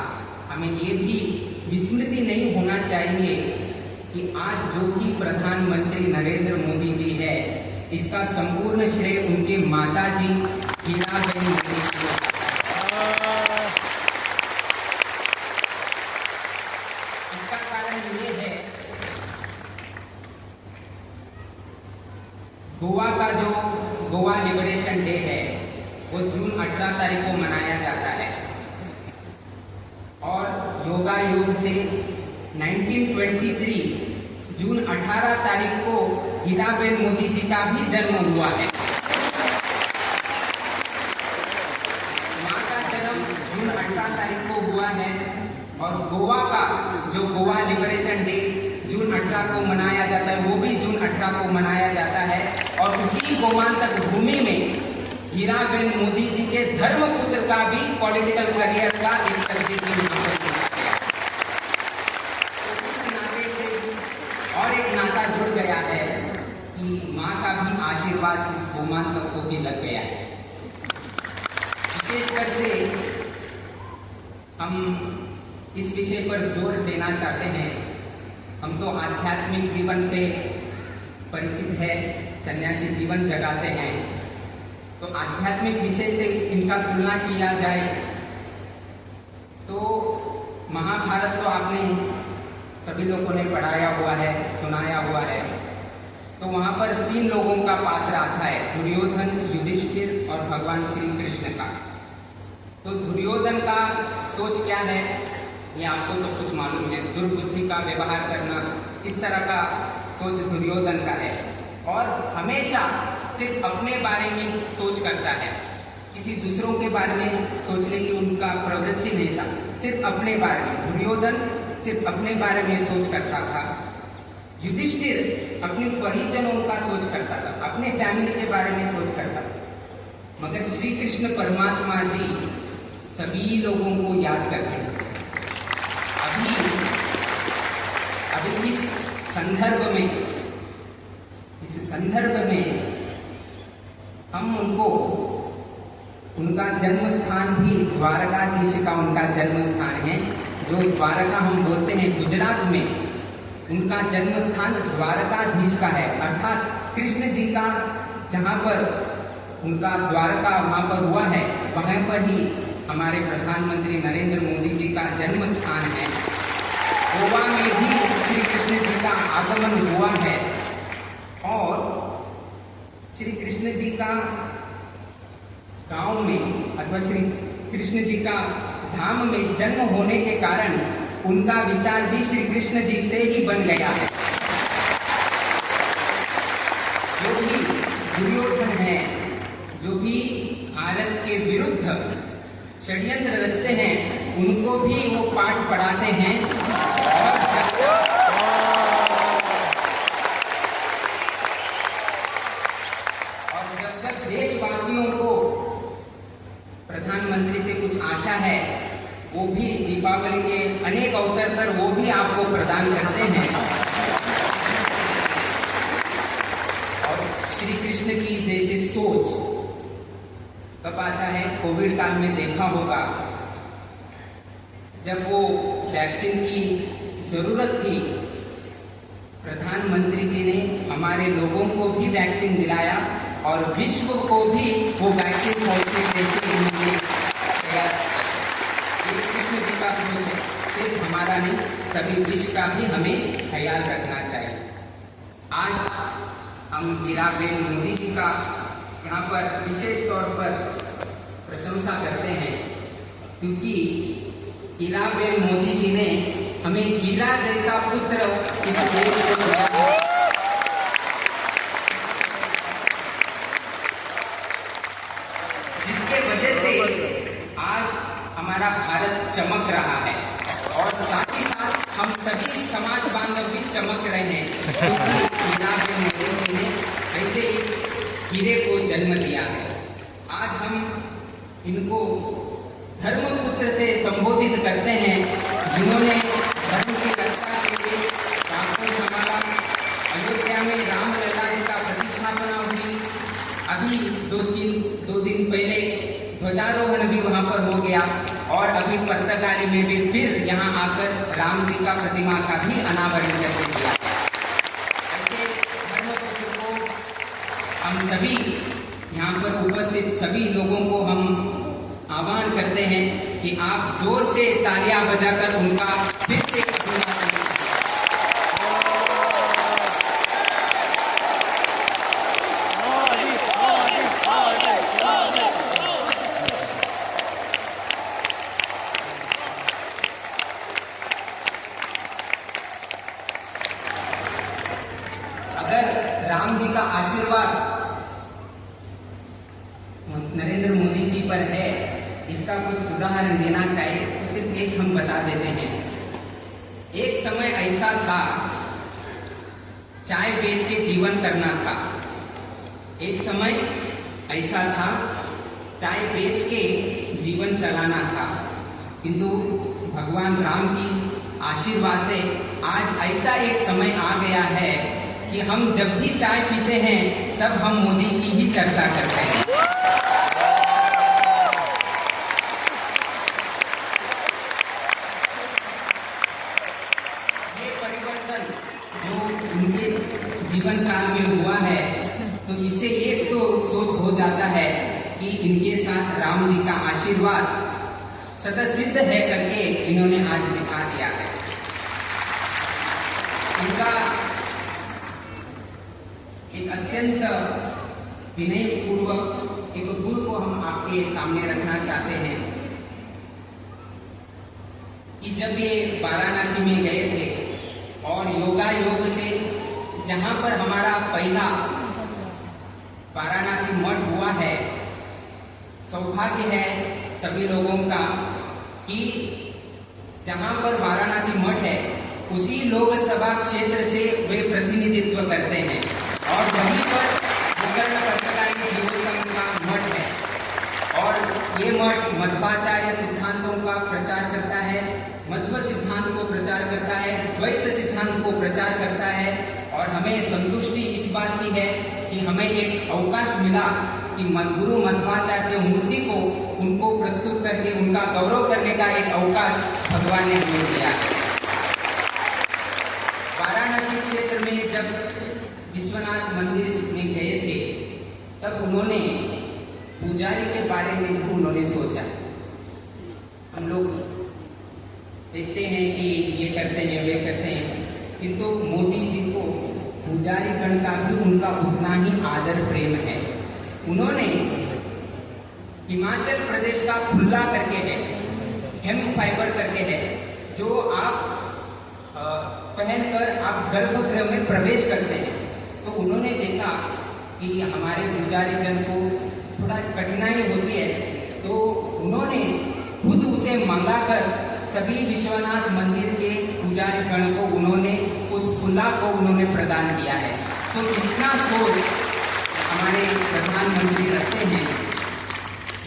हमें ये भी विस्मृति नहीं होना चाहिए कि आज जो कि प्रधानमंत्री नरेंद्र मोदी जी है, इसका संपूर्ण श्रेय उनके माता जी हीराबेन मोदी जी को। इसका कारण ये है, गोवा का जो गोवा लिबरेशन डे है वो जून 18 तारीख को मनाया जाता है। और योगा योग से 1923 जून 18 तारीख को हीराबेन मोदी जी का भी जन्म हुआ है। मां का जन्म जून 18 तारीख को हुआ है और गोवा का जो गोवा लिबरेशन डे जून 18 को मनाया जाता है वो भी जून 18 को मनाया जाता है। और उसी गोमांतक भूमि में हीराबेन मोदी जी के धर्मपुत्र का भी पॉलिटिकल करियर का एक तस्वीर भी यहाँ पर भी आशीर्वाद इस गोमाता को भी लग गया है। विशेषकर से हम इस विषय पर जोर देना चाहते हैं। हम तो आध्यात्मिक जीवन से परिचित है, सन्यासी जीवन जगाते हैं, तो आध्यात्मिक विषय से इनका तुलना किया जाए तो महाभारत तो आपने सभी लोगों ने पढ़ाया हुआ है, सुनाया हुआ है। तो वहां पर 3 लोगों का पात्र आता है, दुर्योधन, युधिष्ठिर और भगवान श्री कृष्ण का। तो दुर्योधन का सोच क्या है, ये आपको सब कुछ मालूम है। दुर्बुद्धि का व्यवहार करना, इस तरह का सोच दुर्योधन का है और हमेशा सिर्फ अपने बारे में सोच करता है, किसी दूसरों के बारे में सोचने की उनका प्रवृत्ति नहीं था, सिर्फ अपने बारे में। दुर्योधन सिर्फ अपने बारे में सोच करता था। युधिष्ठिर अपने परिजनों का सोच करता था, अपने फैमिली के बारे में सोच करता था। मगर श्री कृष्ण परमात्मा जी सभी लोगों को याद करते हैं। अभी इस संदर्भ में हम उनको, उनका जन्म स्थान भी द्वारकाधीश का उनका जन्म स्थान है। जो द्वारका हम बोलते हैं गुजरात में, उनका जन्म स्थान द्वारकाधीश का है। अर्थात कृष्ण जी का जहाँ पर उनका द्वारका वहाँ पर हुआ है, वहाँ पर ही हमारे प्रधानमंत्री नरेंद्र मोदी जी का जन्म स्थान है। गोवा में भी श्री कृष्ण जी का आगमन हुआ है और श्री कृष्ण जी का गांव में अथवा श्री कृष्ण जी का धाम में जन्म होने के कारण उनका विचार भी श्री कृष्ण जी से ही बन गया है। जो भी दुर्योधन है, जो भी भारत के विरुद्ध षड्यंत्र रचते हैं, उनको भी वो पाठ पढ़ाते हैं और जब देशवासियों को प्रधानमंत्री से कुछ आशा है, वो भी दीपावली के अनेक अवसर पर वो भी आपको प्रदान करते हैं। और श्री कृष्ण की जैसे सोच कब आता है, कोविड काल में देखा होगा, जब वो वैक्सीन की जरूरत थी, प्रधानमंत्री जी ने हमारे लोगों को भी वैक्सीन दिलाया और विश्व को भी वो वैक्सीन पहुंचने जैसे उन्होंने तैयार। ये कृष्ण जी का सोच है, सिर्फ हमारा नहीं, सभी विश्व का भी हमें ख्याल रखना चाहिए। आज हम हीराबेन मोदी जी का यहाँ पर विशेष तौर पर प्रशंसा करते हैं, क्योंकि हीराबेन मोदी जी ने हमें हीरा जैसा पुत्र इस देश को दिया है। जिसके वजह से आज हमारा भारत चमक रहा है और साथ ही साथ हम सभी समाज बांधव भी चमक रहे हैं, क्योंकि हीराबेन मोदी जी ने ऐसे हीरे को जन्म दिया है। आज हम इनको धर्मपुत्र से संबोधित करते हैं, जिन्होंने धर्म की रक्षा के लिए रामपुर संभाला। अयोध्या में रामलला जी का प्रतिष्ठापना हुई। अभी दो दिन पहले ध्वजारोहण भी वहां पर हो गया और अभी पुर्तगाली में भी फिर यहाँ आकर राम जी का प्रतिमा का भी अनावरण करके दिया है। ऐसे धर्मपुत्र को हम सभी यहाँ पर उपस्थित सभी लोगों को हम आह्वान करते हैं कि आप जोर से तालियां बजाकर उनका फिर से अभिवादन करें। अगर राम जी का आशीर्वाद नरेंद्र मोदी जी पर है, इसका कुछ उदाहरण देना चाहिए तो सिर्फ एक हम बता देते हैं। एक समय ऐसा था, चाय बेच के जीवन करना था। एक समय ऐसा था, चाय बेच के जीवन चलाना था, किंतु भगवान राम की आशीर्वाद से आज ऐसा एक समय आ गया है कि हम जब भी चाय पीते हैं तब हम मोदी की ही चर्चा करते हैं। ये परिवर्तन जो उनके जीवन काल में हुआ है, तो इससे एक तो सोच हो जाता है कि इनके साथ राम जी का आशीर्वाद सदा सिद्ध है करके इन्होंने आज दिखा दिया है। इनका एक अत्यंत विनयपूर्वक एक गुण को हम आपके सामने रखना चाहते हैं कि जब ये वाराणसी में गए थे और योगा योग से जहां पर हमारा पहला वाराणसी मठ हुआ है, सौभाग्य है सभी लोगों का कि जहां पर वाराणसी मठ है उसी लोकसभा क्षेत्र से वे प्रतिनिधित्व करते हैं और वहीं पर गोकर्ण पत्रकारी जीवोत्तम का मठ है और ये मठ मध्वाचार्य सिद्धांतों का प्रचार करता है, मध्व सिद्धांत को प्रचार करता है, द्वैत सिद्धांत को प्रचार करता है। और हमें संतुष्टि इस बात की है कि हमें एक अवकाश मिला कि गुरु मध्वाचार्य की मूर्ति को उनको प्रस्तुत करके उनका गौरव करने का एक अवकाश भगवान ने हमें दिया। वाराणसी क्षेत्र में जब विश्वनाथ मंदिर में गए थे तब उन्होंने पुजारी के बारे में भी उन्होंने सोचा। हम लोग देखते हैं कि ये करते हैं वे करते हैं, किंतु मोदी जी को पुजारी गण का भी उनका उतना ही आदर प्रेम है। उन्होंने हिमाचल प्रदेश का खुला करके है, हेम फाइबर करके है, जो आप पहनकर आप गर्भगृह में प्रवेश करते हैं। तो उन्होंने देखा कि हमारे पुजारी जन को थोड़ा कठिनाई होती है, तो उन्होंने खुद उसे मंगाकर सभी विश्वनाथ मंदिर के पुजारी गण को उन्होंने उस खुला को उन्होंने प्रदान किया है। तो इतना सोच हमारे प्रधानमंत्री रखते हैं।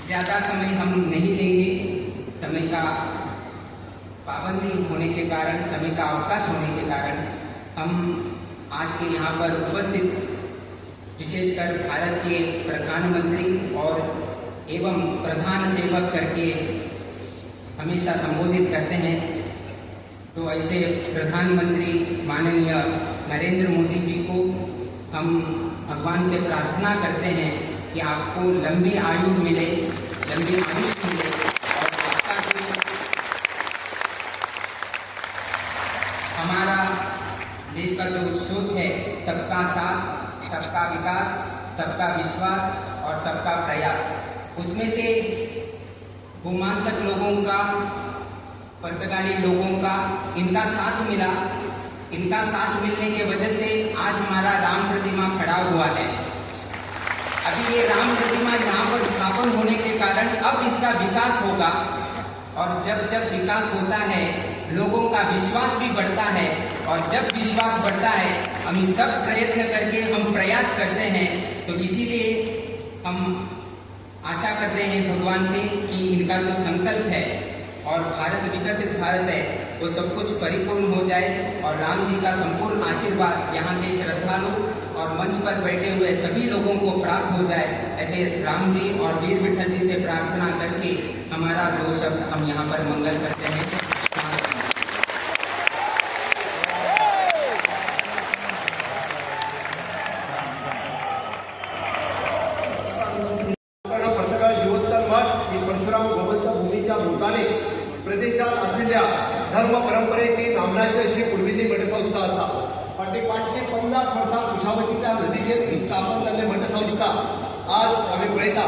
ज़्यादा समय हम नहीं लेंगे, समय का पाबंदी होने के कारण, समय का अवकाश होने के कारण हम आज के यहाँ पर उपस्थित विशेषकर भारत के प्रधानमंत्री और एवं प्रधान सेवक करके हमेशा संबोधित करते हैं। तो ऐसे प्रधानमंत्री माननीय नरेंद्र मोदी जी को हम भगवान से प्रार्थना करते हैं कि आपको लंबी आयु मिले, लंबी आयुष्य मिले और आपका जो हमारा देश का जो सोच है सबका साथ, सबका विकास, सबका विश्वास और सबका प्रयास, उसमें से भूमांतक लोगों का, पुर्तगाली लोगों का इनका साथ मिला। इनका साथ मिलने के वजह से आज हमारा राम प्रतिमा खड़ा हुआ है। अभी ये राम प्रतिमा यहाँ पर स्थापन होने के कारण अब इसका विकास होगा और जब जब विकास होता है लोगों का विश्वास भी बढ़ता है और जब विश्वास बढ़ता है हम सब प्रयत्न करके हम प्रयास करते हैं। तो इसीलिए हम आशा करते हैं भगवान से कि इनका जो संकल्प है और भारत विकसित भारत है वो सब कुछ परिपूर्ण हो जाए और राम जी का संपूर्ण आशीर्वाद यहाँ के श्रद्धालु और मंच पर बैठे हुए सभी लोगों को प्राप्त हो जाए। ऐसे राम जी और वीर विठल जी से प्रार्थना करके हमारा दो शब्द हम यहाँ पर मंगल करते हैं। प्रदेशात असलेल्या धर्म परंपरेची नामनाची अशी पूर्वीची मठसंस्था असा. फाटी 550 वर्सां कुशावतीच्या नदीचेर ही स्थापन जाल्ली मठसंस्था आज आमी पळयता.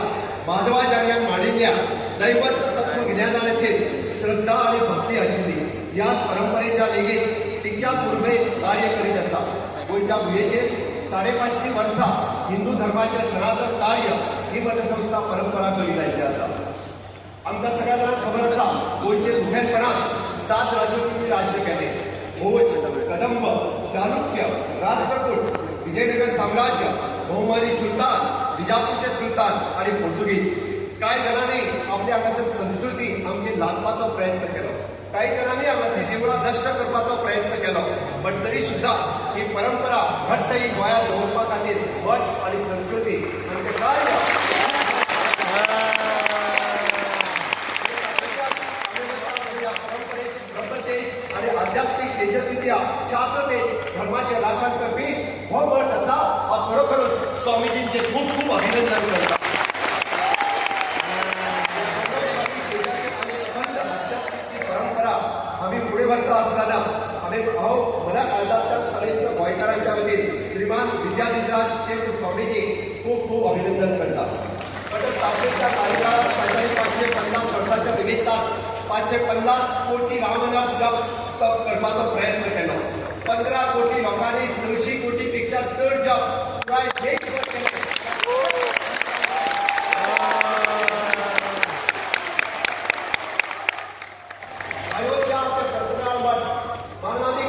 माधवाचार्यान मांडिल्ल्या दैवत तत्वज्ञानाचेर श्रद्धा आनी भक्ती आशिल्ली ह्याच परंपरेच्या लेगीत तितक्याच उर्बेत कार्य करीत आसा. गोंयच्या भुंयेचेर 550 वर्सां हिंदू धर्माचे सनातन कार्य ही मठसंस्था परंपरा करीत आयिल्ली आसा. आमकां सगळ्यांना खबर आसा गोंयचे मुखेलपणान 7 राजवटींनी राज्य केले. भोज, कदंब, चालुक्य, राष्ट्रकूट, विजयनगर साम्राज्य, बहुमानी सुलतान, बिजापूरचे सुलतान आणि पोर्तुगीज. कांय जाणांनी आपली हांगासर संस्कृती आमची लादपाचो प्रयत्न केलो. काही जणांनी हांगासली देवळां नश्ट करपाचो प्रयत्न केलो पण तरी सुद्धा ही परंपरा घट्ट ही गोंयांत दवरपा खातीर मठ आणि संस्कृती म्हणजे कार्य परंपरेची भव्यते आणि आध्यात्मिक तेजस्वित्या शास्त्रते धर्माचे राखण करपी हो मठ असा हा खरोखरच स्वामीजींचे खूप खूप अभिनंदन करता परंपरा आम्ही पुढे व्हरता असताना आम्ही मला काळजातल्या सगळेच गोंयकारांच्या वतीन श्रीमान विद्याधिराज तीर्थ स्वामीजी खूप खूप अभिनंदन करतात पण स्थापनेच्या कार्यकाळात 550 वर्षाच्या निमित्तान 550 कोटी रामनाम जप करपाचो प्रयत्न केलो 15 कोटी लोकांनी 600 कोटीपेक्षा चड जप प्राय देशभर केले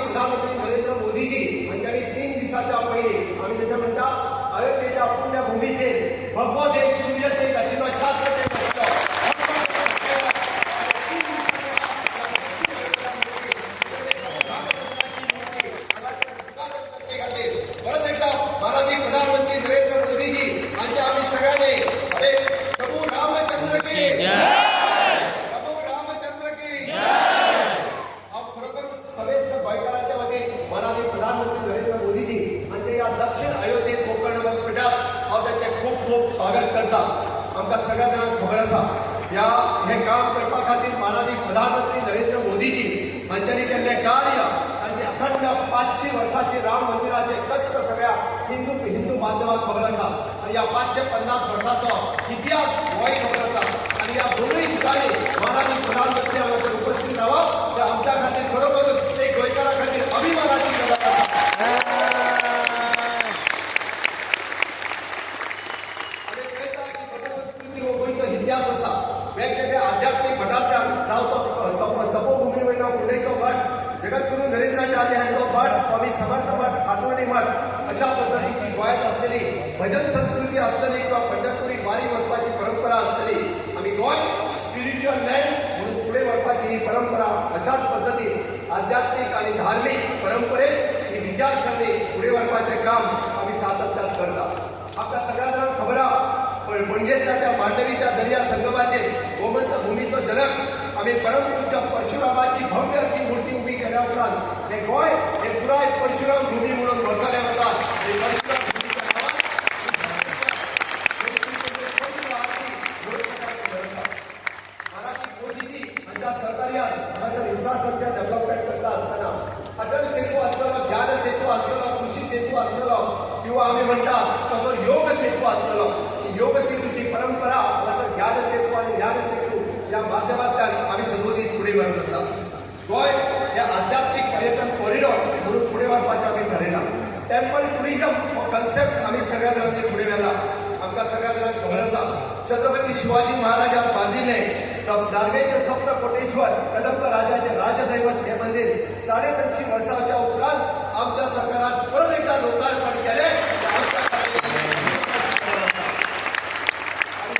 प्रधानमंत्री नरेंद्र मोदीजी हांच्यानी 3 दिसाच्या पयलीं आमी जशें म्हणटा अयोध्येच्या पुण्यभूमीचेर भगवत एक सूर्यतेज आशिल्लो शास्त्रतेज परत एकदा माननीय प्रधानमंत्री नरेंद्र मोदीजी हांचे आमी सगळ्यांनी अरे प्रभू रामचंद्र की प्रभू रामचंद्र की गोंयकारांच्या वतीन माननीय प्रधानमंत्री नरेंद्र मोदीजी हांचे ह्या दक्षिण अयोध्येत कोकण विद्यापीठात हांव तांचें खूब खूब स्वागत करता आमकां सगळ्या जाणांक खबर आसा हे काम करपा खातीर माननीय प्रधानमंत्री नरेंद्र मोदीजी हांच्यांनी केल्लें कार्य तांचे अखंड 500 वर्सांची राम मंदिराचे कश्ट सगळ्या हिंदू बांधवांक खबर आसा आनी ह्या 550 वर्सांचो इतिहास होय खबर आसा आनी ह्या दोनूय ठिकाणी माननीय प्रधानमंत्री हांगासर उपस्थित रावप हे आमच्या खातीर खरोखरच एक गोंयकारा खातीर अभिमानाची गजाल आसा आमी पळयता की घटसंस्कृती हो गोंयचो इतिहास आसा वेगवेगळ्या आध्यात्मिक मठांतल्यान जावं तो तपोभुमी वयलो कुंडयचो मठ जगद्गुरू नरेंद्राचार्य हांचो मठ स्वामी समर्थ मठ हातोर्डी मठ अशा पद्धतीची गोंयांत आसलेली भजन संस्कृती आसतली किंवा पंढरपुरी वारी वचपाची परंपरा आसतली आमी गोंय स्पिरिच्युअल लँड म्हणून फुडें व्हरपाची ही परंपरा अशाच पद्धतीन आध्यात्मिक आणि धार्मीक परंपरेत ही विचारसरणी फुडें व्हरपाचें काम आमी सातत्यान करता आमकां सगळ्या जाणांक खबर आसा पणजेंतल्या त्या मांडवीच्या दर्या संगमाचेर गोमंत भुमीचो जनक आमी परमपूज्य परशुरामाची भव्य अशी मुर्ती उभी केल्या उपरांत हे गोंय हे पुराय परशुराम भूमी म्हणून वळखले वतात हे परशुराम भूमीच्या नांवान माननीय मोदीजी हांच्या सहकार्यान हांगासर इन्फ्रास्ट्रक्चर डेव्हलपमेंट करता आसतना अटल सेतू आसतलो ज्ञान सेतू आसतलो कृषी सेतू आसतलो किंवा आमी म्हणटा तसो योग सेतू आसतलो योग सेतूची परंपरा हांगासर ज्ञान सेतू आणि ज्ञान सेतू या माध्यमांतल्यान आमी सदोदीत फुडें व्हरत आसा गोंय हे आध्यात्मिक पर्यटन कॉरिडॉर म्हणून फुडें व्हरपाचें आमी ठरयला टेम्पल टुरिजम हो कन्सेप्ट आमी सगळ्या जाणांनी फुडें व्हेला आमकां सगळ्या जाणांक खबर आसा छत्रपती शिवाजी महाराजान बांदिल्लें दारवेचे सप्त कोटेश्वर कदंब राजाचे राजदैवत हे मंदिर 350 वर्सांच्या उपरांत आमच्या सरकारान परत एकदा लोकार्पण केलें आमच्या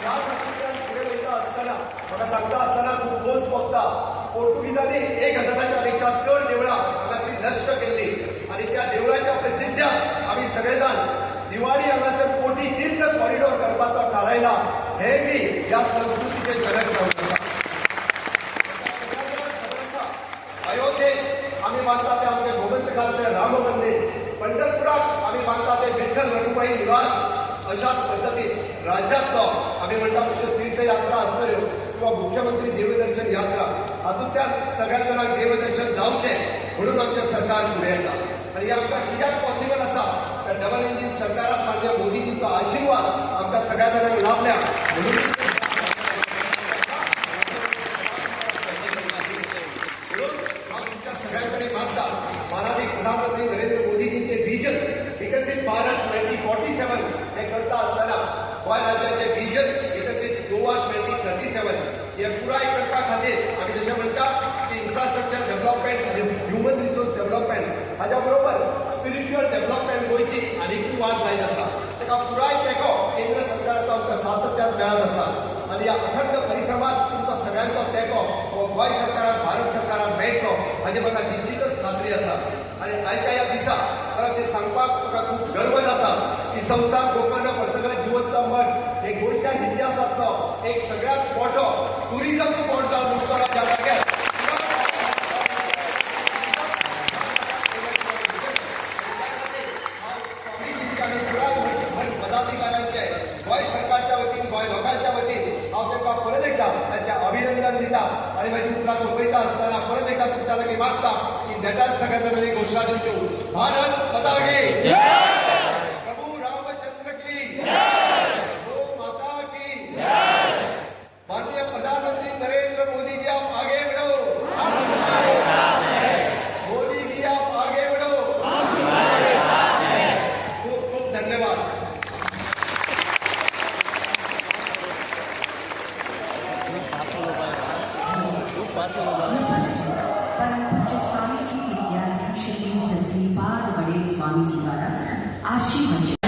ह्या संस्कृत्यान फुडें वयता आसतना म्हाका सांगता आसतना खूब खोस भोगता पोर्तुगीजांनी 1000 पेक्षा चड देवळां हांगासली नश्ट केल्ली आनी त्या देवळाच्या प्रतिध्यान आमी सगळे जाण दिवाळी हांगासर कोटी तीर्थ कॉरिडॉर करपाचो थारायला हे बी ह्या संस्कृतीचे जनक जावन आसा सगळ्या जाणांक खबर आसा अयोध्येत आमी बांदता तें आमचें गोमंतकांतलें राम मंदिर पंढरपुराक आमी बांदता तें विठ्ठल रखुमाई निवास अशाच पद्धतीत राज्याचो आमी म्हणटा तश्यो तीर्थयात्रा आसतल्यो किंवा मुख्यमंत्री देवदर्शन यात्रा हातूंतल्यान सगळ्या जाणांक देवदर्शन जावचें म्हणून आमचें सरकार फुडें येता आनी हें आमकां कित्याक पॉसिबल आसा तर डबल इंजीन सरकाराक मान्य मोदीजींचो आशिर्वाद आमकां सगळ्या जाणांक लाभल्या म्हणून हांव तुमच्या सगळ्यां कडेन मागता माननीय प्रधानमंत्री नरेंद्र मोदीजींचें विजन विकसीत भारत 2047 हे करता आसतना गोंय राज्याचें विजन विकसीत गोवा 2037 हे पुराय करपा खातीर आमी जशें म्हणटा की इन्फ्रास्ट्रक्चर डेव्हलपमेंट आनी ह्युमन रिसोर्स डेव्हलपमेंट हाच्या बरोबर स्पिरिच्युअल डेव्हलपमेंट गोंयची आनीकूय वाड जायत आसा ताका पुराय तेंको केंद्र सरकाराचो आमकां सातत्यान मेळत आसा आनी ह्या अखंड परिश्रमात तुमचो सगळ्यांचो तेंको हो गोंय सरकाराक भारत सरकाराक हाची म्हाका निश्चितच खात्री आसा आनी आयच्या ह्या दिसा मला ते सांगपाक म्हाका खूब गर्व जाता की संस्थान गोकर्ण पर्तगाळ जिवंत मठ हे गोंयच्या इतिहासांतलो एक सगळ्यात मोठो टुरिजम स्पॉट जावन उरतलो ज्या जाग्यार पदाधिकाऱ्यांचे गोंय सरकारच्या वतीन गोंय लोकांच्या वतीन हांव तांकां परत एकदा तांचे अभिनंदन दिता आनी मागीर उपरांत उपयता आसतना परत एकदा तुमच्या लागीं मागता की नेटान सगळ्या जाणांनी घोशणा दिवच्यो भारत माता की प्रभू रामचंद्र की गो माता की माननीय प्रधानमंत्री नरेंद्र मोदी जी आप आगे बढ़ो मोदी जी आप आगे बढ़ो खूब खूब धन्यवाद परम पूज्य स्वामी जी विद्याध्यक्ष श्रीपाद बड़े स्वामी जी द्वारा आशीर्वचन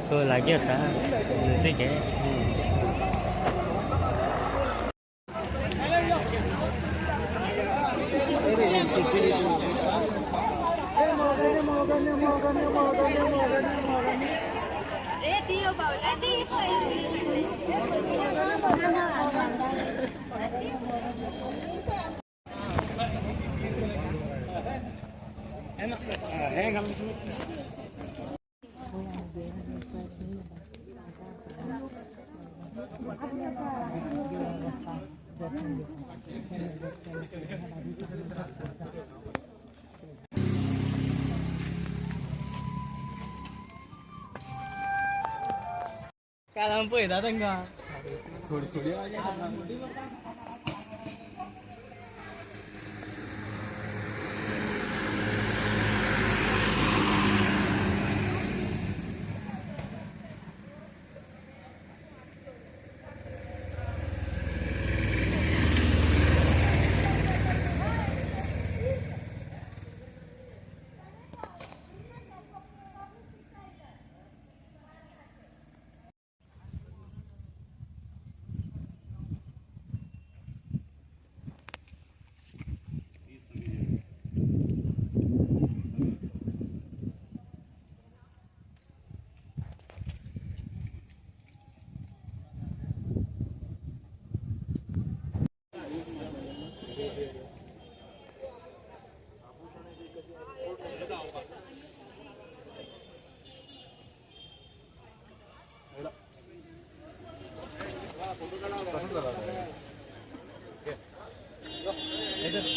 तो lagi ya sah, nanti kayak. Tío Paula, Kalau lampu ya datang nggak? Thodi aja.